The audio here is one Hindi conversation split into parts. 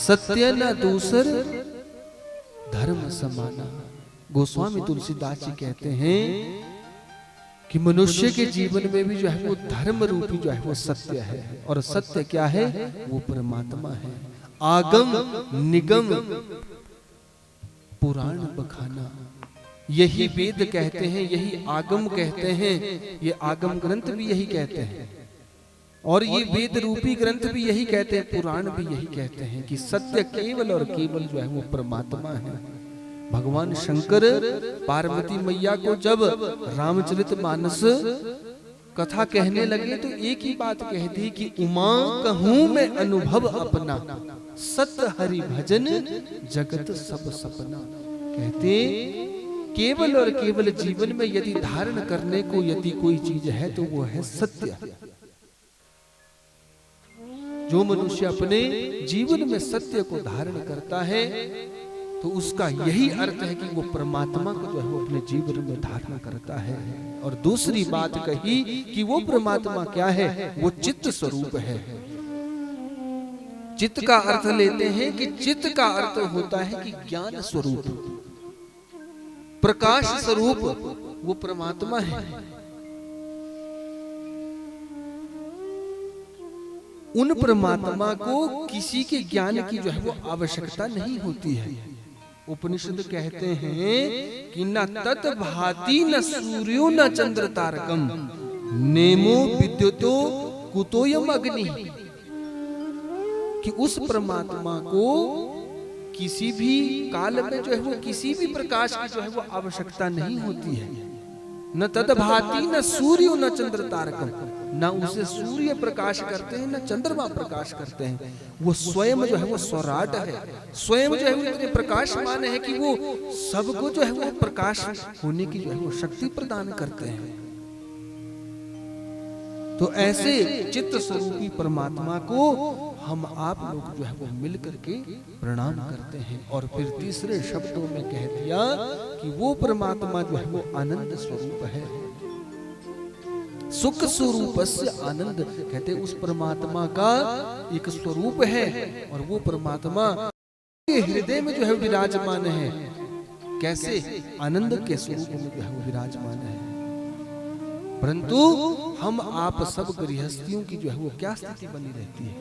सत्य न दूसर धर्म समाना। गोस्वामी तुलसीदास जी कहते हैं कि मनुष्य के जीवन में भी जो है वो धर्म रूपी जो है वो सत्य है, और सत्य क्या है? वो परमात्मा है। आगम निगम पुराण बखाना, यही वेद कहते हैं, यही आगम कहते हैं, ये आगम ग्रंथ भी यही कहते हैं, और ये वेद रूपी ग्रंथ भी यही कहते हैं, पुराण भी यही कहते हैं कि सत्य केवल और केवल जो है वो परमात्मा है। भगवान शंकर पार्वती मैया को जब रामचरितमानस कथा कहने लगे तो एक ही बात कह दी कि उमा कहूं मैं अनुभव अपना, सत्य हरि भजन जगत सब सपना। कहते केवल और केवल जीवन में यदि धारण करने को यदि कोई चीज है तो वो है सत्य। जो मनुष्य अपने जीवन में सत्य को धारण करता है तो उसका यही अर्थ है कि वो परमात्मा को जो है वो अपने जीवन में धारण करता है। और दूसरी बात कही कि वो परमात्मा क्या है? वो चित्त स्वरूप है। चित्त का अर्थ लेते हैं कि चित्त का अर्थ होता है कि ज्ञान स्वरूप, प्रकाश स्वरूप वो परमात्मा है। उन परमात्मा को किसी के ज्ञान की जो है वो आवश्यकता नहीं होती है। उपनिषद कहते हैं कि न तत् भाति न सूर्यो न चंद्र तारकम नेमो विद्युतो कुतोयम अग्नि, कि उस परमात्मा को किसी भी काल में जो है वो किसी भी प्रकाश की जो है वो आवश्यकता नहीं होती है। न तद भाति न सूर्य न चंद्र तारकम, न उसे सूर्य प्रकाश करते हैं न चंद्रमा प्रकाश करते हैं। वो स्वयं जो है वो स्वराट है, स्वयं जो है वो इतने प्रकाशमान है कि वो सबको जो है वो प्रकाश होने की जो है वो शक्ति प्रदान करते हैं। तो ऐसे चित्त स्वरूपी परमात्मा को हम आप लोग जो है वो मिल करके प्रणाम करते हैं। और फिर तीसरे शब्दों में कह दिया कि वो परमात्मा जो है वो आनंद स्वरूप है, सुख स्वरूप से आनंद। कहते उस परमात्मा का एक स्वरूप है और वो परमात्मा के हृदय में जो है विराजमान है। कैसे? आनंद के स्वरूप में जो है वो विराजमान है। परंतु हम आप सब गृहस्थियों की जो है वो क्या स्थिति बनी रहती है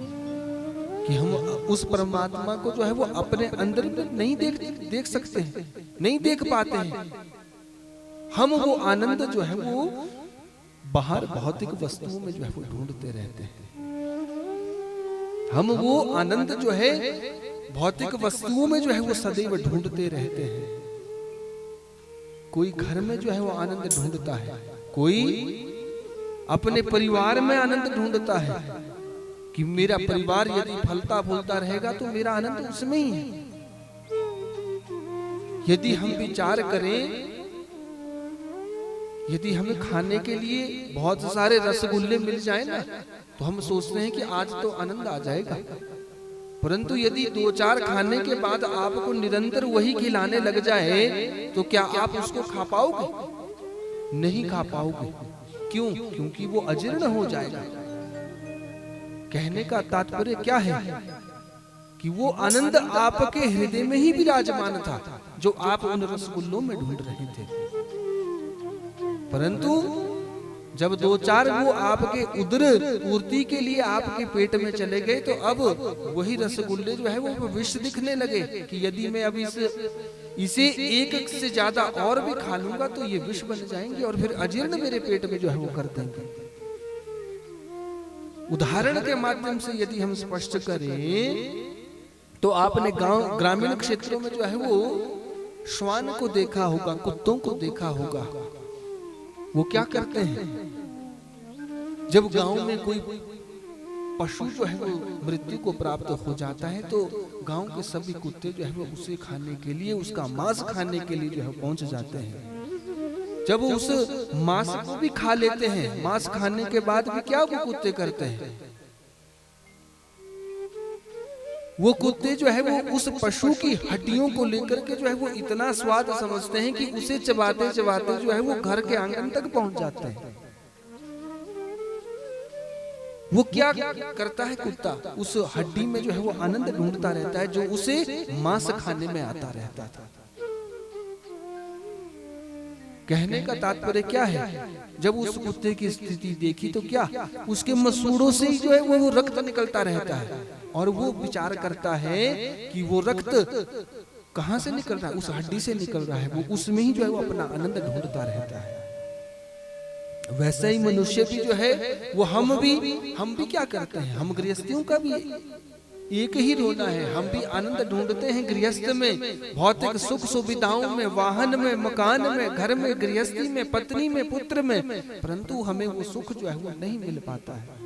कि हम उस परमात्मा को जो है वो अपने अंदर नहीं देख सकते हैं, नहीं देख पाते हैं। हम वो आनंद जो है वो बाहर भौतिक वस्तुओं में जो है वो ढूंढते रहते हैं। हम वो आनंद जो है भौतिक वस्तुओं में जो है वो सदैव ढूंढते रहते हैं। कोई घर में जो है वो आनंद ढूंढता है, कोई अपने परिवार में आनंद ढूंढता है कि मेरा परिवार यदि फलता फूलता रहेगा तो मेरा आनंद उसमें ही है। यदि हम विचार करें, यदि हमें खाने के लिए बहुत सारे रसगुल्ले मिल जाए ना तो हम सोचते हैं कि आज तो आनंद आ जाएगा। परंतु यदि 2-4 खाने के बाद आपको निरंतर वही खिलाने लग जाए तो क्या आप उसको खा पाओगे? नहीं खा पाओगे। क्यों? क्योंकि वो अजीर्ण हो जाएगा। कहने का तात्पर्य क्या है कि वो आनंद आपके हृदय में ही विराजमान था जो आप उन रसगुल्लों में ढूंढ रहे थे। परंतु जब 2-4 वो आपके उदर पूर्ति के लिए आपके पेट में चले गए तो अब वही रसगुल्ले जो है वो विष दिखने लगे कि यदि मैं अब इसे एक से ज्यादा और भी खा लूंगा तो ये विष बन जाएंगे और फिर अजीर्ण मेरे पेट में जो है वो कर देंगे। उदाहरण के माध्यम से यदि हम स्पष्ट करें तो आपने गांव ग्रामीण क्षेत्रों में जो है वो श्वान को देखा होगा, कुत्तों को देखा होगा। वो क्या करते हैं? जब गांव में कोई पशु जो है वो मृत्यु को प्राप्त हो जाता है तो गांव के सभी कुत्ते जो है वो उसे खाने के लिए, उसका मांस खाने के लिए जो है पहुंच जाते हैं। जब वो उस मांस को भी खा लेते हैं, मांस खाने के बाद भी क्या वो कुत्ते करते हैं? वो कुत्ते जो है वो उस पशु की हड्डियों को लेकर के जो है वो इतना स्वाद समझते हैं कि उसे चबाते चबाते जो है वो घर के आंगन तक पहुंच जाते हैं। वो क्या करता है कुत्ता, उस हड्डी में जो है वो आनंद ढूंढता रहता है जो उसे मांस खाने में आता रहता था। कहने का तात्पर्य क्या है, जब उस कुत्ते की स्थिति देखी तो क्या उसके मसूड़ों से ही जो है वो रक्त निकलता रहता है, और वो विचार करता है कि वो रक्त कहां से निकल रहा है, उस हड्डी से निकल रहा है, वो उसमें ही जो है वो अपना आनंद ढूंढता रहता है। वैसे ही मनुष्य भी जो है वो हम भी क्या करते हैं, हम गृहस्थियों का भी एक ही रोना है। हम भी आनंद ढूंढते हैं गृहस्थ में, भौतिक सुख सुविधाओं में, वाहन में, मकान में, घर में, गृहस्थी में, पत्नी में, पुत्र में, परंतु हमें वो सुख जो है वो नहीं मिल पाता है।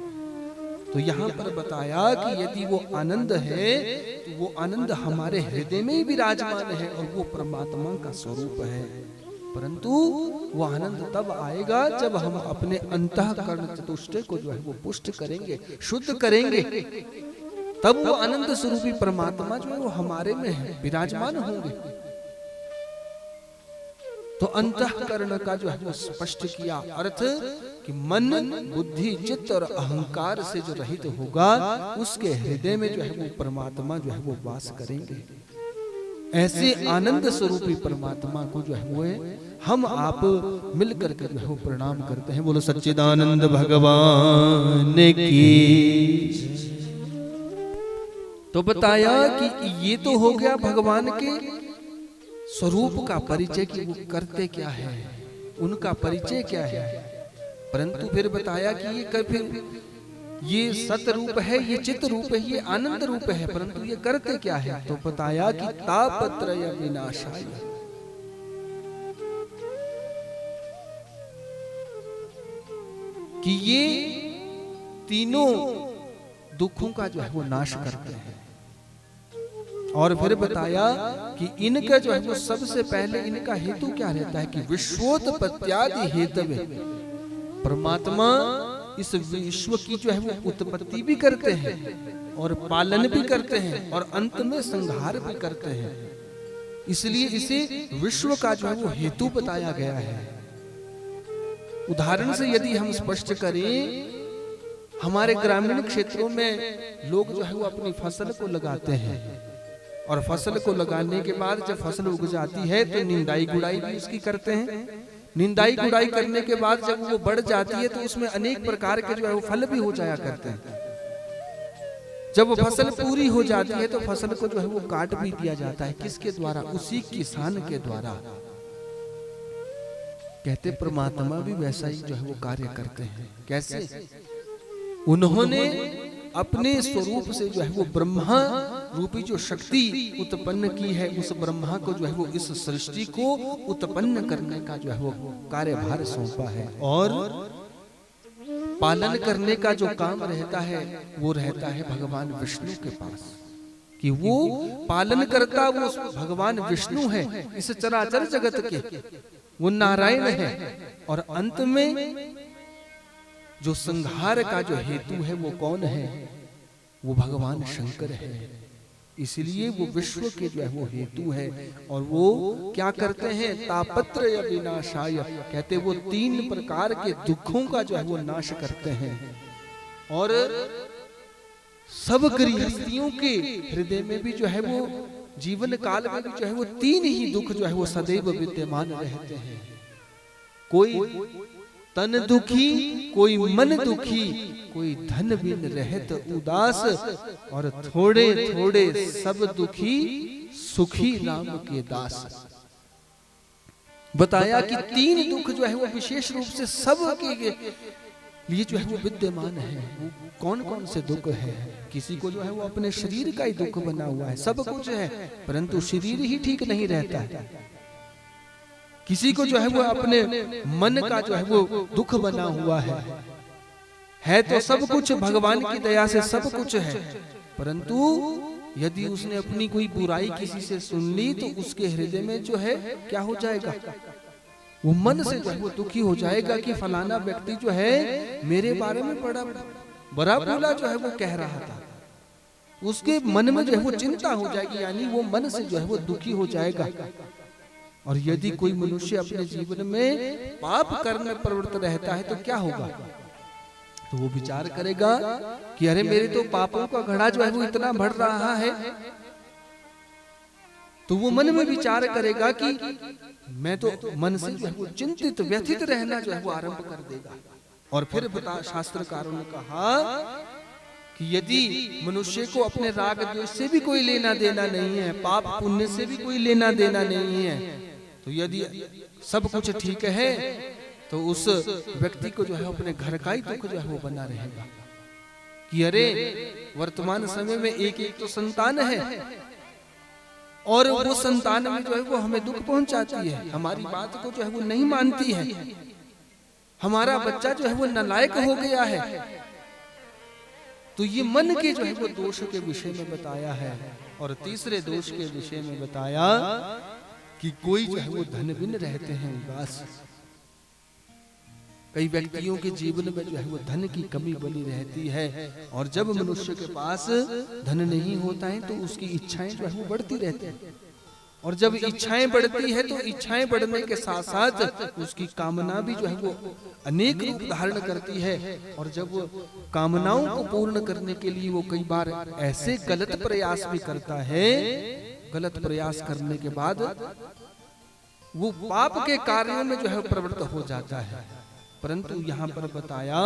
तो यहाँ पर बताया कि यदि वो आनंद है तो वो आनंद हमारे हृदय में ही विराजमान है और वो परमात्मा का स्वरूप है। परंतु वो आनंद तब आएगा जब हम अपने अंतःकरण चतुष्टय को जो है वो पुष्ट करेंगे, शुद्ध करेंगे, तब वो आनंद स्वरूपी परमात्मा जो है वो हमारे में है, विराजमान होंगे। तो अंतःकरण का जो है वो स्पष्ट किया अर्थ कि मन, बुद्धि, चित्त और अहंकार से जो रहित होगा उसके हृदय में जो है वो परमात्मा जो है वो वास करेंगे। ऐसे आनंद स्वरूपी परमात्मा को जो है वो हम आप मिलकर के जो है वो प्रणाम करते हैं। बोलो सच्चिदानंद भगवान की। तो बताया कि ये तो हो गया भगवान के स्वरूप का परिचय कि वो करते क्या है, उनका परिचय क्या है। परंतु फिर बताया कि ये सत रूप है, ये चित्त रूप है, ये आनंद रूप है, परंतु ये करते क्या है। तो बताया कि तापत्रय विनाशाय, कि ये तीनों दुखों का जो है वो नाश करते हैं। और फिर बताया कि इनका जो है वो सबसे पहले इनका हेतु क्या रहता है कि विश्वोत्पत्त्यादि हेतवे, परमात्मा इस विश्व की जो है वो उत्पत्ति भी करते हैं और पालन भी करते हैं और अंत में संहार भी करते हैं। इसलिए इसे विश्व का जो है वो हेतु बताया गया है। उदाहरण से यदि हम स्पष्ट करें, हमारे ग्रामीण क्षेत्रों में लोग जो है वो अपनी फसल को लगाते हैं और फसल को लगाने के बाद जब फसल उग जाती है तो निंदाई गुड़ाई भी उसकी करते हैं। निंदाई गुड़ाई करने के बाद जब वो बढ़ जाती है तो उसमें अनेक प्रकार के जो है वो फल भी हो जाया करते हैं। जब वो फसल पूरी हो जाती है तो फसल को जो है वो काट भी दिया जाता है। किसके द्वारा? उसी किसान के द्वारा। कहते परमात्मा भी वैसा ही जो है वो कार्य करते हैं। कैसे? उन्होंने अपने स्वरूप से जो है वो ब्रह्मा रूपी जो शक्ति उत्पन्न की है, उस ब्रह्मा को जो है वो इस सृष्टि को उत्पन्न करने का जो है वो कार्यभार सौंपा है और पालन करने का जो काम रहता है वो रहता है भगवान विष्णु के पास, कि वो पालन करता वो भगवान विष्णु है इस चराचर जगत के, वो नारायण है। और अंत में जो संहार का जो हेतु है वो कौन है? वो भगवान शंकर है। इसलिए वो विश्व के जो है वो हेतु है और वो क्या करते हैं? तापत्रय विनाशाय, कहते वो 3 प्रकार के दुखों का जो है वो नाश करते हैं। और सब गृहस्थियों के हृदय में भी जो है वो जीवन काल में भी जो है वो 3 ही दुख जो है वो सदैव विद्यमान रहते हैं। कोई तन दुखी, कोई मन दुखी, कोई धन बिन रहत उदास, और थोड़े थोड़े सब दुखी सुखी राम के दास। बताया कि 3 दुख जो है वो विशेष रूप से सब के लिए जो है वो विद्यमान है। वो कौन कौन से दुख है? किसी को जो है वो अपने शरीर का ही दुख बना हुआ है, सब कुछ है परंतु शरीर ही ठीक नहीं रहता है। किसी को जो है वो अपने मन का जो है वो दुख बना हुआ है तो सब कुछ भगवान की दया से सब कुछ है, परंतु यदि उसने अपनी कोई बुराई किसी से सुन ली तो उसके हृदय में जो है क्या हो जाएगा? वो मन से जो है वो दुखी हो जाएगा कि फलाना व्यक्ति जो है मेरे बारे में बड़ा बुरा बुरा जो है वो कह रहा था। उसके मन में जो है वो चिंता हो जाएगी, यानी वो मन से जो है वो दुखी हो जाएगा। और यदि कोई मनुष्य अपने जीवन में पाप कर्म में प्रवृत्त रहता है तो क्या होगा? तो वो विचार करेगा कि अरे मेरे तो पापों का घड़ा जो है वो इतना बढ़ रहा है, तो वो मन में विचार करेगा कि मैं तो मन से जो है वो चिंतित व्यथित रहना जो है वो आरंभ कर देगा। और फिर शास्त्रकारों ने कहा कि यदि मनुष्य को अपने राग द्वेष से भी कोई लेना देना नहीं है, पाप पुण्य से भी कोई लेना देना नहीं है, तो यदि सब कुछ ठीक है तो उस व्यक्ति को जो है अपने घर का ही दुख जो है वो बना रहेगा कि अरे वर्तमान समय में एक तो संतान है और वो संतान में जो है वो हमें दुख पहुंचाती है, हमारी बात को जो है वो नहीं मानती है, हमारा बच्चा जो है वो नालायक हो गया है। तो ये मन के जो है वो दोष के विषय में बताया है। और तीसरे दोष के विषय में बताया कि कोई जो है वो धन बिन रहते हैं उदास। कई व्यक्तियों के जीवन में जो है वो धन की कमी बनी रहती है, और जब मनुष्य के पास धन नहीं होता है तो उसकी इच्छाएं जो है वो बढ़ती रहती है, और जब इच्छाएं बढ़ती है तो इच्छाएं बढ़ने के साथ साथ उसकी कामना भी जो है वो अनेक रूप धारण करती है। और जब वो कामनाओं को पूर्ण करने के लिए वो कई बार ऐसे गलत प्रयास भी करता है, गलत प्रयास करने के बाद वो पाप के कार्यों में जो है प्रवृत्त हो जाता है। परंतु यहाँ पर बताया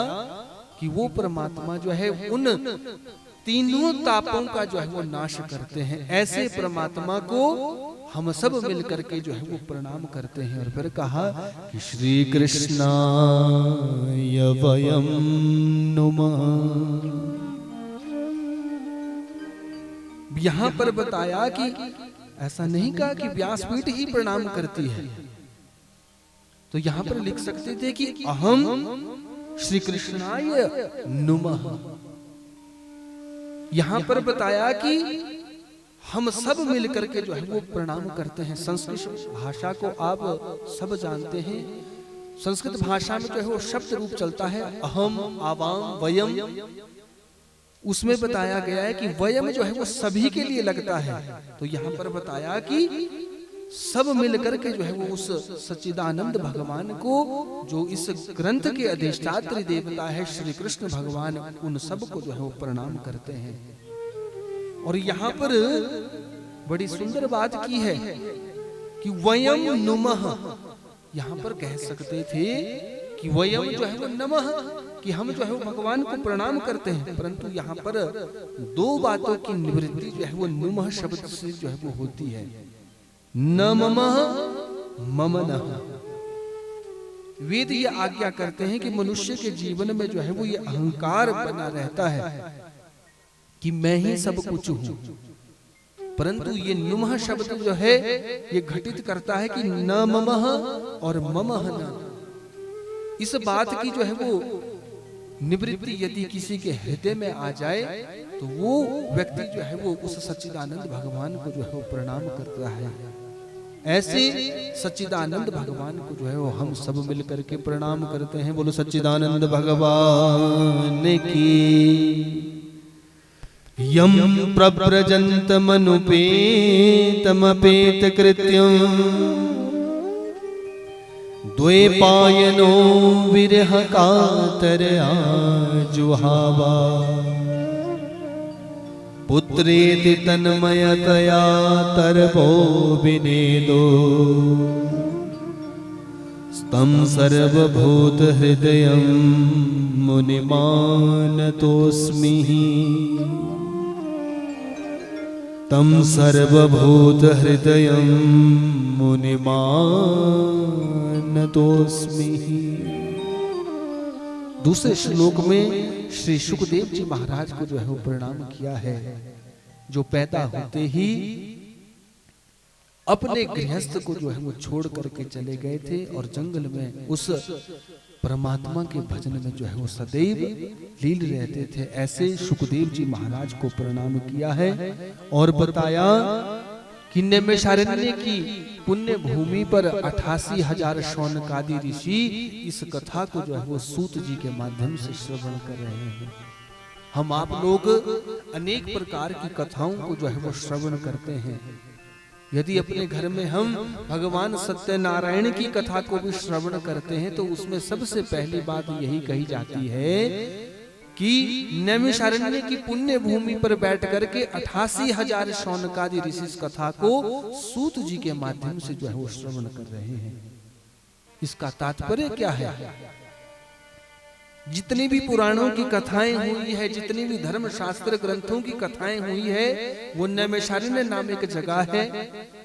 कि वो परमात्मा जो है उन तीनों तापों का जो है वो नाश करते हैं। ऐसे परमात्मा को हम सब मिलकर के जो है वो प्रणाम करते हैं। और फिर कहा कि श्री कृष्णाय वयं नुमः। यहाँ पर बताया कि ऐसा नहीं कहा कि व्यासपीठ ही प्रणाम करती है, तो यहां पर लिख सकते थे कि अहम श्री कृष्णाय नुमः। यहां पर बताया कि हम सब मिलकर के जो है वो प्रणाम करते हैं। संस्कृत भाषा को आप सब जानते हैं, संस्कृत भाषा में जो है वो शब्द रूप चलता है अहम, आवाम, वयम। उसमें बताया गया है कि वयम जो है वो सभी के लिए लगता है। तो यहां पर बताया कि सब मिलकर के जो है वो उस सच्चिदानंद भगवान को, जो इस ग्रंथ के अधिष्ठात्री देवता है श्री कृष्ण भगवान, उन सब को जो है वो प्रणाम करते हैं। और यहाँ पर बड़ी सुंदर बात की है कि वयम नुमः। यहाँ पर कह सकते थे कि वयम जो है वो नमः, कि हम जो है वो भगवान को प्रणाम करते हैं, परंतु यहाँ पर दो बातों की निवृत्ति जो है वो नुमः शब्द से जो है वो होती है। न ममः मम नः। वेद ये आज्ञा करते हैं कि मनुष्य के जीवन में जो है वो ये अहंकार बना रहता है कि मैं ही सब कुछ हूं, परंतु ये नुमः शब्द जो है ये घटित करता है कि न ममः और ममः न। इस बात की जो है वो निवृत्ति यदि किसी के हृदय में आ जाए तो वो व्यक्ति जो है वो उस सच्चिदानंद भगवान को जो है वो प्रणाम करता है। ऐसे सच्चिदानंद भगवान को जो है वो हम सब मिलकर के प्रणाम करते हैं। बोलो सच्चिदानंद भगवान की। यम प्रव्रजन्तमनुपेतमपेत कृत्यं द्वैपायनो विरह कातरया जुहावा पुत्रेति तन्मयतया तरवो विनेदो तं सर्वभूत हृदयं मुनिमानतोऽस्मि। तं सर्वभूत हृदयं मुनिमानतोऽस्मि। दूसरे श्लोक में श्री सुखदेव जी महाराज को जो है वो प्रणाम किया है, जो पैदा होते ही अपने गृहस्थ को जो है वो छोड़ करके चले गए थे और जंगल में उस परमात्मा के भजन में जो है वो सदैव लीन रहते थे। ऐसे सुखदेव जी महाराज को प्रणाम किया है और बताया कि नैमिषारण्य की पुण्य भूमि पर 88,000 शौनकादि ऋषि इस कथा को जो है वो सूत जी के माध्यम से श्रवण कर रहे हैं। हम आप लोग अनेक प्रकार की कथाओं को जो है वो श्रवण करते हैं। यदि अपने घर में हम भगवान सत्यनारायण की कथा को भी श्रवण करते हैं तो उसमें सबसे पहली बात यही कही जाती है कि नैमिषारण्य की पुण्य भूमि पर बैठ करके 88,000 शौनकादि ऋषि इस कथा को सूत जी के माध्यम से जो है वो श्रवण कर रहे हैं। इसका तात्पर्य क्या है? जितनी भी पुराणों की कथाएं हुई है, जितनी भी धर्म शास्त्र ग्रंथों की कथाएं हुई है, वो नैमिषारण्य नाम एक जगह है।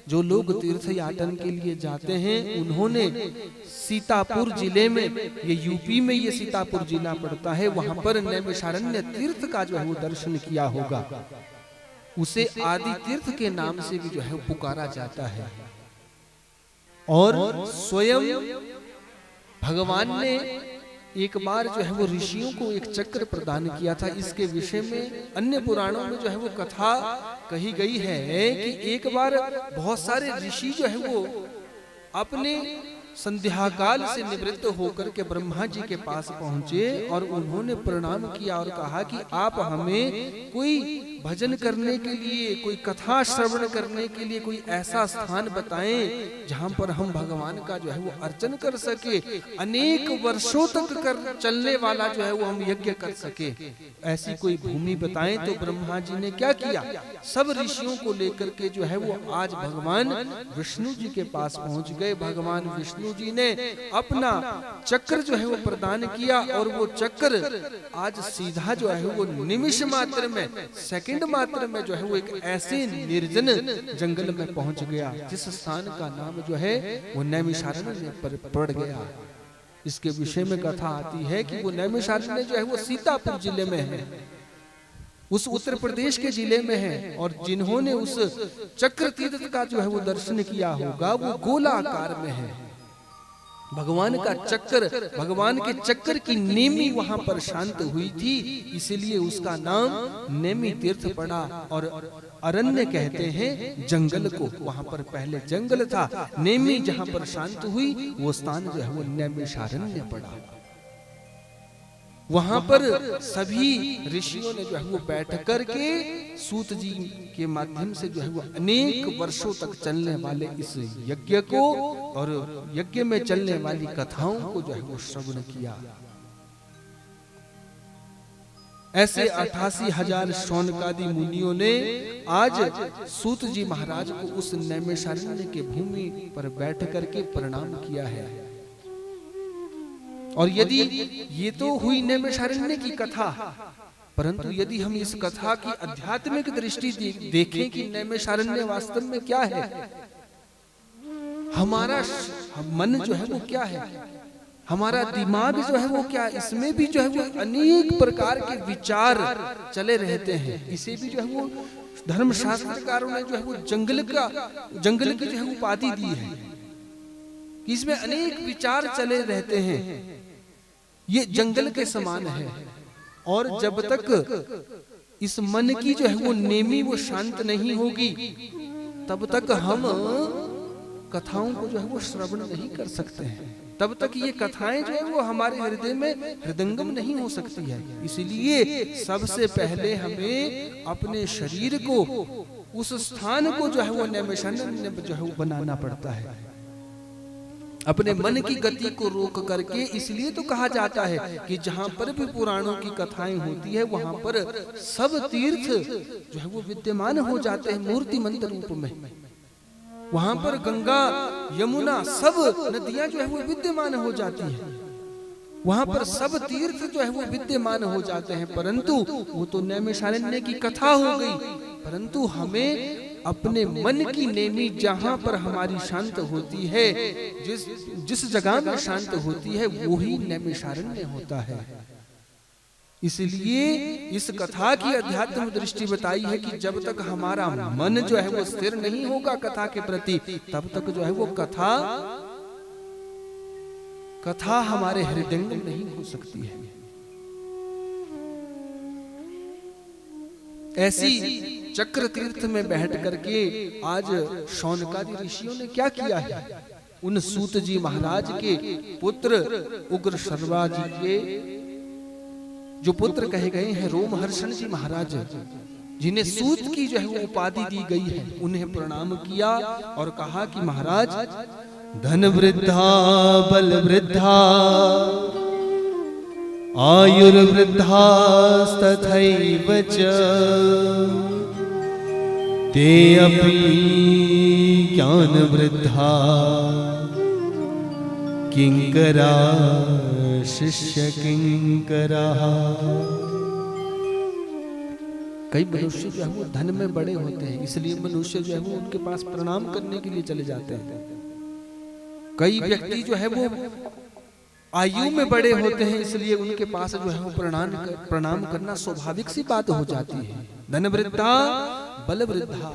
जो लोग तीर्थ याटन के लिए जाते हैं, उन्होंने सीतापुर जिले में, ये यूपी में ये सीतापुर जिला पड़ता है, वहां पर नैमिषारण्य तीर्थ का जो है वो दर्शन किया होगा। उसे आदि तीर्थ के नाम से भी जो है पुकारा जाता है। और स्वयं भगवान ने एक बार जो है वो ऋषियों को एक चक्र प्रदान किया था। इसके विषय में अन्य पुराणों में जो है वो कथा कही गई है कि एक बार बहुत सारे ऋषि जो है वो अपने संध्या काल से निवृत्त होकर के ब्रह्मा जी के पास पहुंचे और उन्होंने प्रणाम किया और कहा कि आप हमें कोई भजन करने के लिए, कोई कथा श्रवण करने के लिए कोई ऐसा स्थान बताएं जहां पर हम भगवान का जो है वो अर्चन कर सके, अनेक वर्षों तक कर चलने वाला जो है वो हम यज्ञ कर सके, ऐसी कोई भूमि बताएं। तो ब्रह्मा जी ने क्या किया, सब ऋषियों को लेकर के जो है वो आज भगवान विष्णु जी के पास पहुंच गए। भगवान विष्णु जी ने अपना चक्र जो है वो प्रदान किया और वो चक्र आज सीधा जो है वो निमिष मात्र में, सेकंड मात्र में जो है वो एक ऐसे निर्जन जंगल में पहुंच गया जिस स्थान का नाम जो है वो नैमिषारण्य पर पड़ गया। इसके विषय में कथा आती है कि वो नैमिषारण्य जो है वो सीतापुर जिले में है, उस उत्तर प्रदेश के जिले में है। और जिन्होंने उस चक्र तीर्थ का जो है वो दर्शन किया होगा वो गोलाकार में है। भगवान का चक्र, भगवान के चक्र की नेमी वहां पर शांत हुई थी, इसलिए उसका नाम नेमी तीर्थ पड़ा। और अरण्य कहते हैं जंगल को, वहां पर पहले जंगल था। नेमी जहां पर शांत हुई वो स्थान जो है वो नैमिषारण्य पड़ा। वहां पर सभी ऋषियों ने जो है वो बैठ करके सूत जी के माध्यम से जो है वो अनेक वर्षों तक चलने वाले इस यज्ञ को और यज्ञ में चलने वाली कथाओं को जो है वो श्रवण किया। ऐसे 88,000 शौनकादि मुनियों ने आज सूत जी महाराज को उस नैमिषारण्य के भूमि पर बैठ करके प्रणाम किया है। और यदि ये तो हुई नैमिषारण्य की कथा, परंतु यदि हम इस कथा की आध्यात्मिक दृष्टि देखें कि नैमिषारण्य वास्तव में क्या है, हमारा मन जो है वो क्या है, हमारा दिमाग जो है वो क्या, इसमें भी जो है वो अनेक प्रकार के विचार चले रहते हैं। इसे भी जो है वो धर्म शास्त्रकारों ने जो है वो जंगल की जो है उपाधि दी है। इसमें अनेक विचार चले रहते हैं, ये जंगल के समान है। और जब तक इस मन की जो है वो नेमी वो शांत नहीं होगी, तब तक हम कथाओं को जो है वो श्रवण नहीं कर सकते हैं। तब तक ये कथाएं जो है वो हमारे हृदय में हृदंगम नहीं हो सकती है। इसलिए सबसे पहले हमें अपने शरीर को, उस स्थान को जो है वो नैमिषारण्य जो है वो बनाना पड़ता है, अपने मन की गति को रोक करके। इसलिए तो कहा जाता है कि जहां पर भी पुराणों की कथाएं होती है वहां पर सब तीर्थ जो है वो विद्यमान हो जाते हैं मूर्तिमंत रूप में। वहां पर गंगा, यमुना, सब नदियां जो है वो विद्यमान हो जाती है। वहां पर सब तीर्थ जो है वो विद्यमान हो जाते हैं। परंतु वो तो नैमिषारण्य की कथा हो गई, परंतु हमें अपने मन की नेमी जहां पर हमारी शांत होती है, जिस जगह में शांत होती है, वही नैमिषारण्य होता है। इसलिए इस कथा की अध्यात्म दृष्टि बताई है कि जब तक हमारा मन जो है वो स्थिर नहीं होगा कथा के प्रति, तब तक जो है वो कथा हमारे हृदय में नहीं हो सकती है। ऐसी चक्र तीर्थ में बैठ करके आज शौनकादि ऋषियों ने क्या किया है, उन सूत जी महाराज के पुत्र उग्र शर्वा जी के जो पुत्र कहे गए हैं रोमहर्षण जी महाराज, जिन्हें सूत की जो है वो उपाधि दी गई है, उन्हें प्रणाम किया और कहा कि महाराज, धन वृद्धा बल वृद्धा आयुर्वृद्धास्तथैव च ते अपि ज्ञानवृद्धा किंकरा शिष्य किंकरः। कई मनुष्य जो है वो धन में बड़े होते हैं, इसलिए मनुष्य जो है वो उनके पास प्रणाम करने के लिए चले जाते हैं। कई व्यक्ति जो है वो आयु में बड़े होते हैं, इसलिए उनके पास जो है वो प्रणाम करना स्वाभाविक सी बात हो जाती है। धन वृद्धा बल वृद्धा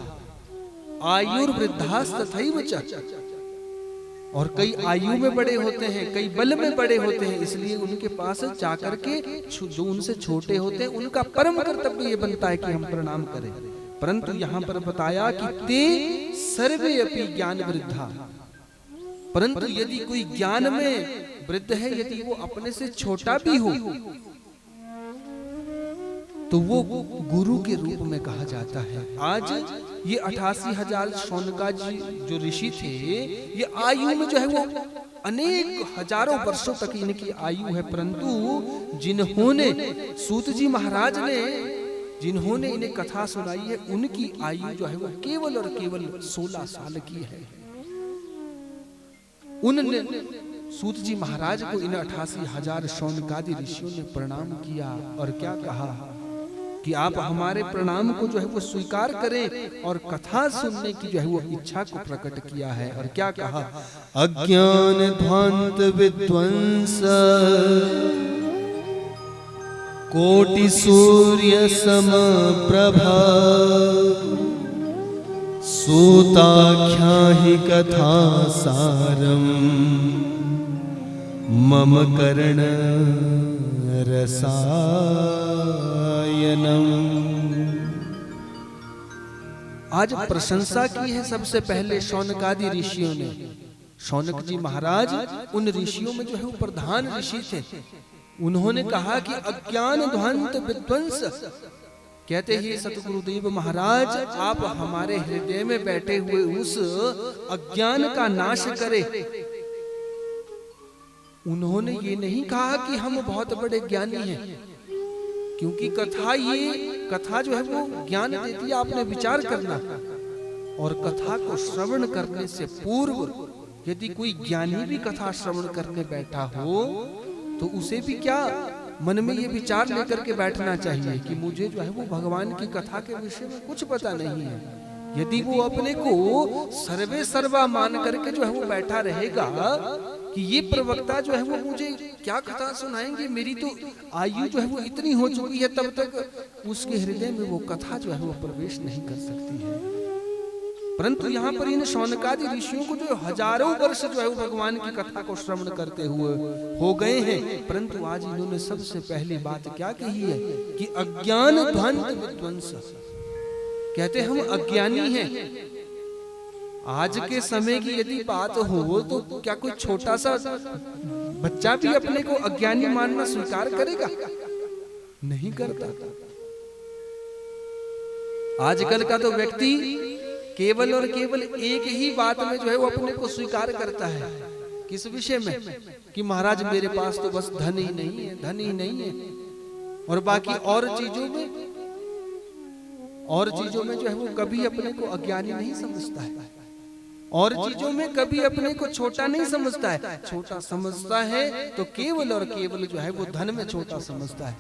आयुर्वृद्धास्तथैव च। और कई आयु में बड़े होते हैं, कई बल में बड़े होते हैं, इसलिए उनके पास जाकर के जो उनसे छोटे होते हैं उनका परम कर्तव्य ये बनता है कि हम प्रणाम करें। परंतु यहाँ पर बताया कि ते सर्वे अपि ज्ञान वृद्धा, परंतु यदि कोई ज्ञान में वृद्ध है, यदि वो अपने से छोटा भी हो तो वो गुरु के रूप में कहा जाता है। आज ये 88,000 शौनकाद जी जो ऋषि थे, ये आयु में जो है वो अनेक हजारों वर्षों तक इनकी आयु है, परंतु जिन्होंने सूत जी महाराज ने जिन्होंने इन्हें कथा सुनाई है, उनकी आयु जो है वो केवल और केवल 16 साल की है। उनने सूत जी महाराज को इन 88,000 शौनकादि ऋषियों ने प्रणाम किया और क्या कहा कि आप हमारे प्रणाम को जो है वो स्वीकार करें, और कथा सुनने की जो है वो इच्छा को प्रकट किया है। और क्या कहा, अज्ञान ध्वांत विध्वंस कोटि सूर्य समप्रभा सूताख्या हि कथा सारम मम कर्ण रसायनम। आज प्रशंसा की है सबसे पहले शौनकादि ऋषियों ने। शौनक जी महाराज उन ऋषियों में जो है वो प्रधान ऋषि थे। उन्होंने कहा कि अज्ञान ध्वंत विध्वंस, कहते ही सतगुरुदेव महाराज आप हमारे हृदय में बैठे हुए उस अज्ञान का नाश करें। उन्होंने ये नहीं कहा कि हम बहुत बड़े ज्ञानी हैं, क्योंकि कथा जो है वो ज्ञान देती है, आपने विचार करना। और कथा को श्रवण करने से पूर्व यदि कोई ज्ञानी भी कथा श्रवण करने बैठा हो तो उसे भी क्या मन में ये विचार लेकर के बैठना चाहिए कि मुझे जो है वो भगवान की कथा के विषय में कुछ पता नहीं है। यदि वो अपने को सर्वे सर्वा मान करके जो है वो बैठा रहेगा कि ये प्रवक्ता जो है वो मुझे क्या कथा सुनाएंगे, मेरी तो आयु जो है वो इतनी हो चुकी है, तब तक उसके हृदय में वो कथा जो है वो प्रवेश नहीं कर सकती है। परंतु यहाँ पर इन शौनकादि ऋषियों को जो हजारों वर्ष जो है वो भगवान की कथा को श्रवण करते हुए हो गए हैं, परंतु आज इन्होंने सबसे पहली बात क्या कही है कि अज्ञान ध्वंत विध्वंस। कहते हम अज्ञानी हैं। आज के समय की यदि बात हो तो क्या कोई छोटा सा बच्चा भी अपने को अज्ञानी मानना स्वीकार करेगा? नहीं करता। आजकल का तो व्यक्ति केवल और केवल एक ही बात में जो है वो अपने को स्वीकार करता है। किस विषय में? कि महाराज मेरे पास तो बस धन ही नहीं है, धन ही नहीं है। और बाकी और चीजों में जो है वो कभी अपने को अज्ञानी नहीं समझता है, और चीजों में कभी अपने को छोटा नहीं समझता है। छोटा समझता है तो केवल और केवल जो है वो धन में छोटा समझता है।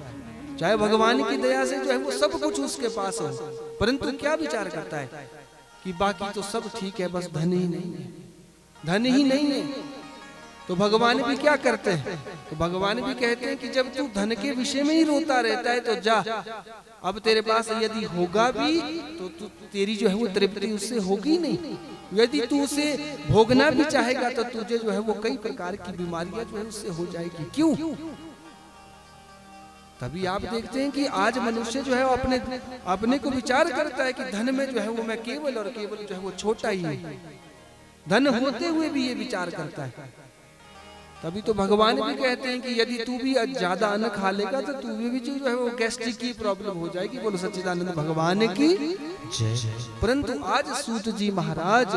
चाहे भगवान की दया से जो है वो सब कुछ उसके पास हो, परंतु क्या विचार करता है कि बाकी तो सब ठीक है, बस धन ही नहीं है, धन ही नहीं है। तो भगवान भी क्या करते हैं? तो भगवान भी कहते हैं कि जब तू धन के विषय में ही रोता रहता है तो जा, अब तेरे पास यदि होगा भी तो तेरी जो है वो तृप्ति उससे होगी नहीं। यदि तू उसे भोगना भी चाहेगा तो तुझे जो है वो कई प्रकार की बीमारियां जो है उससे हो जाएगी। क्यों? तभी आप देखते हैं कि आज मनुष्य जो है अपने को विचार करता है कि धन में जो है वो मैं केवल और केवल जो है वो छोटा ही हूं। धन होते हुए भी ये विचार करता है। तभी तो भगवान भी कहते हैं कि यदि तू भी ज्यादा अन्न खा लेगा तो तू भी जो है वो गैस्ट्रिक की प्रॉब्लम हो जाएगी। बोलो सच्चिदानंद भगवान की जय। परंतु आज सूत जी महाराज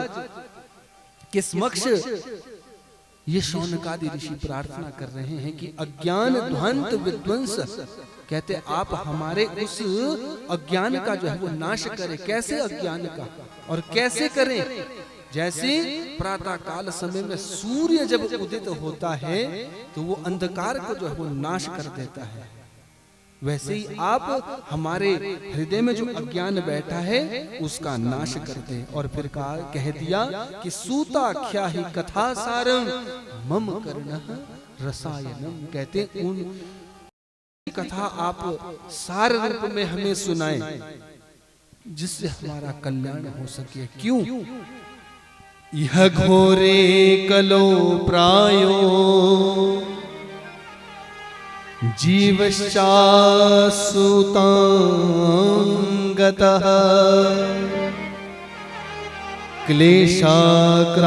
के समक्ष ये शौनकादि ऋषि प्रार्थना कर रहे हैं कि अज्ञान ध्वंत विध्वंस, कहते आप हमारे उस अज्ञान का जो है वो नाश करें। कैसे अज्ञान का, और कैसे करें? जैसे प्रातः काल समय में सूर्य जब उदित होता है तो वो अंधकार को जो है वो नाश कर देता है, वैसे ही आप हमारे हृदय में जो अज्ञान बैठा है उसका नाश कर दे। और फिर कह दिया कि सूताख्या ही कथा सारम मम कर्णः रसायनम, कहते उन कथा आप सार रूप में हमें सुनाएं जिससे हमारा कल्याण हो सके। क्यों? यह घोरे कलो प्रायो जीवश्चासुतां गतः क्लेशाक्रान्तस्य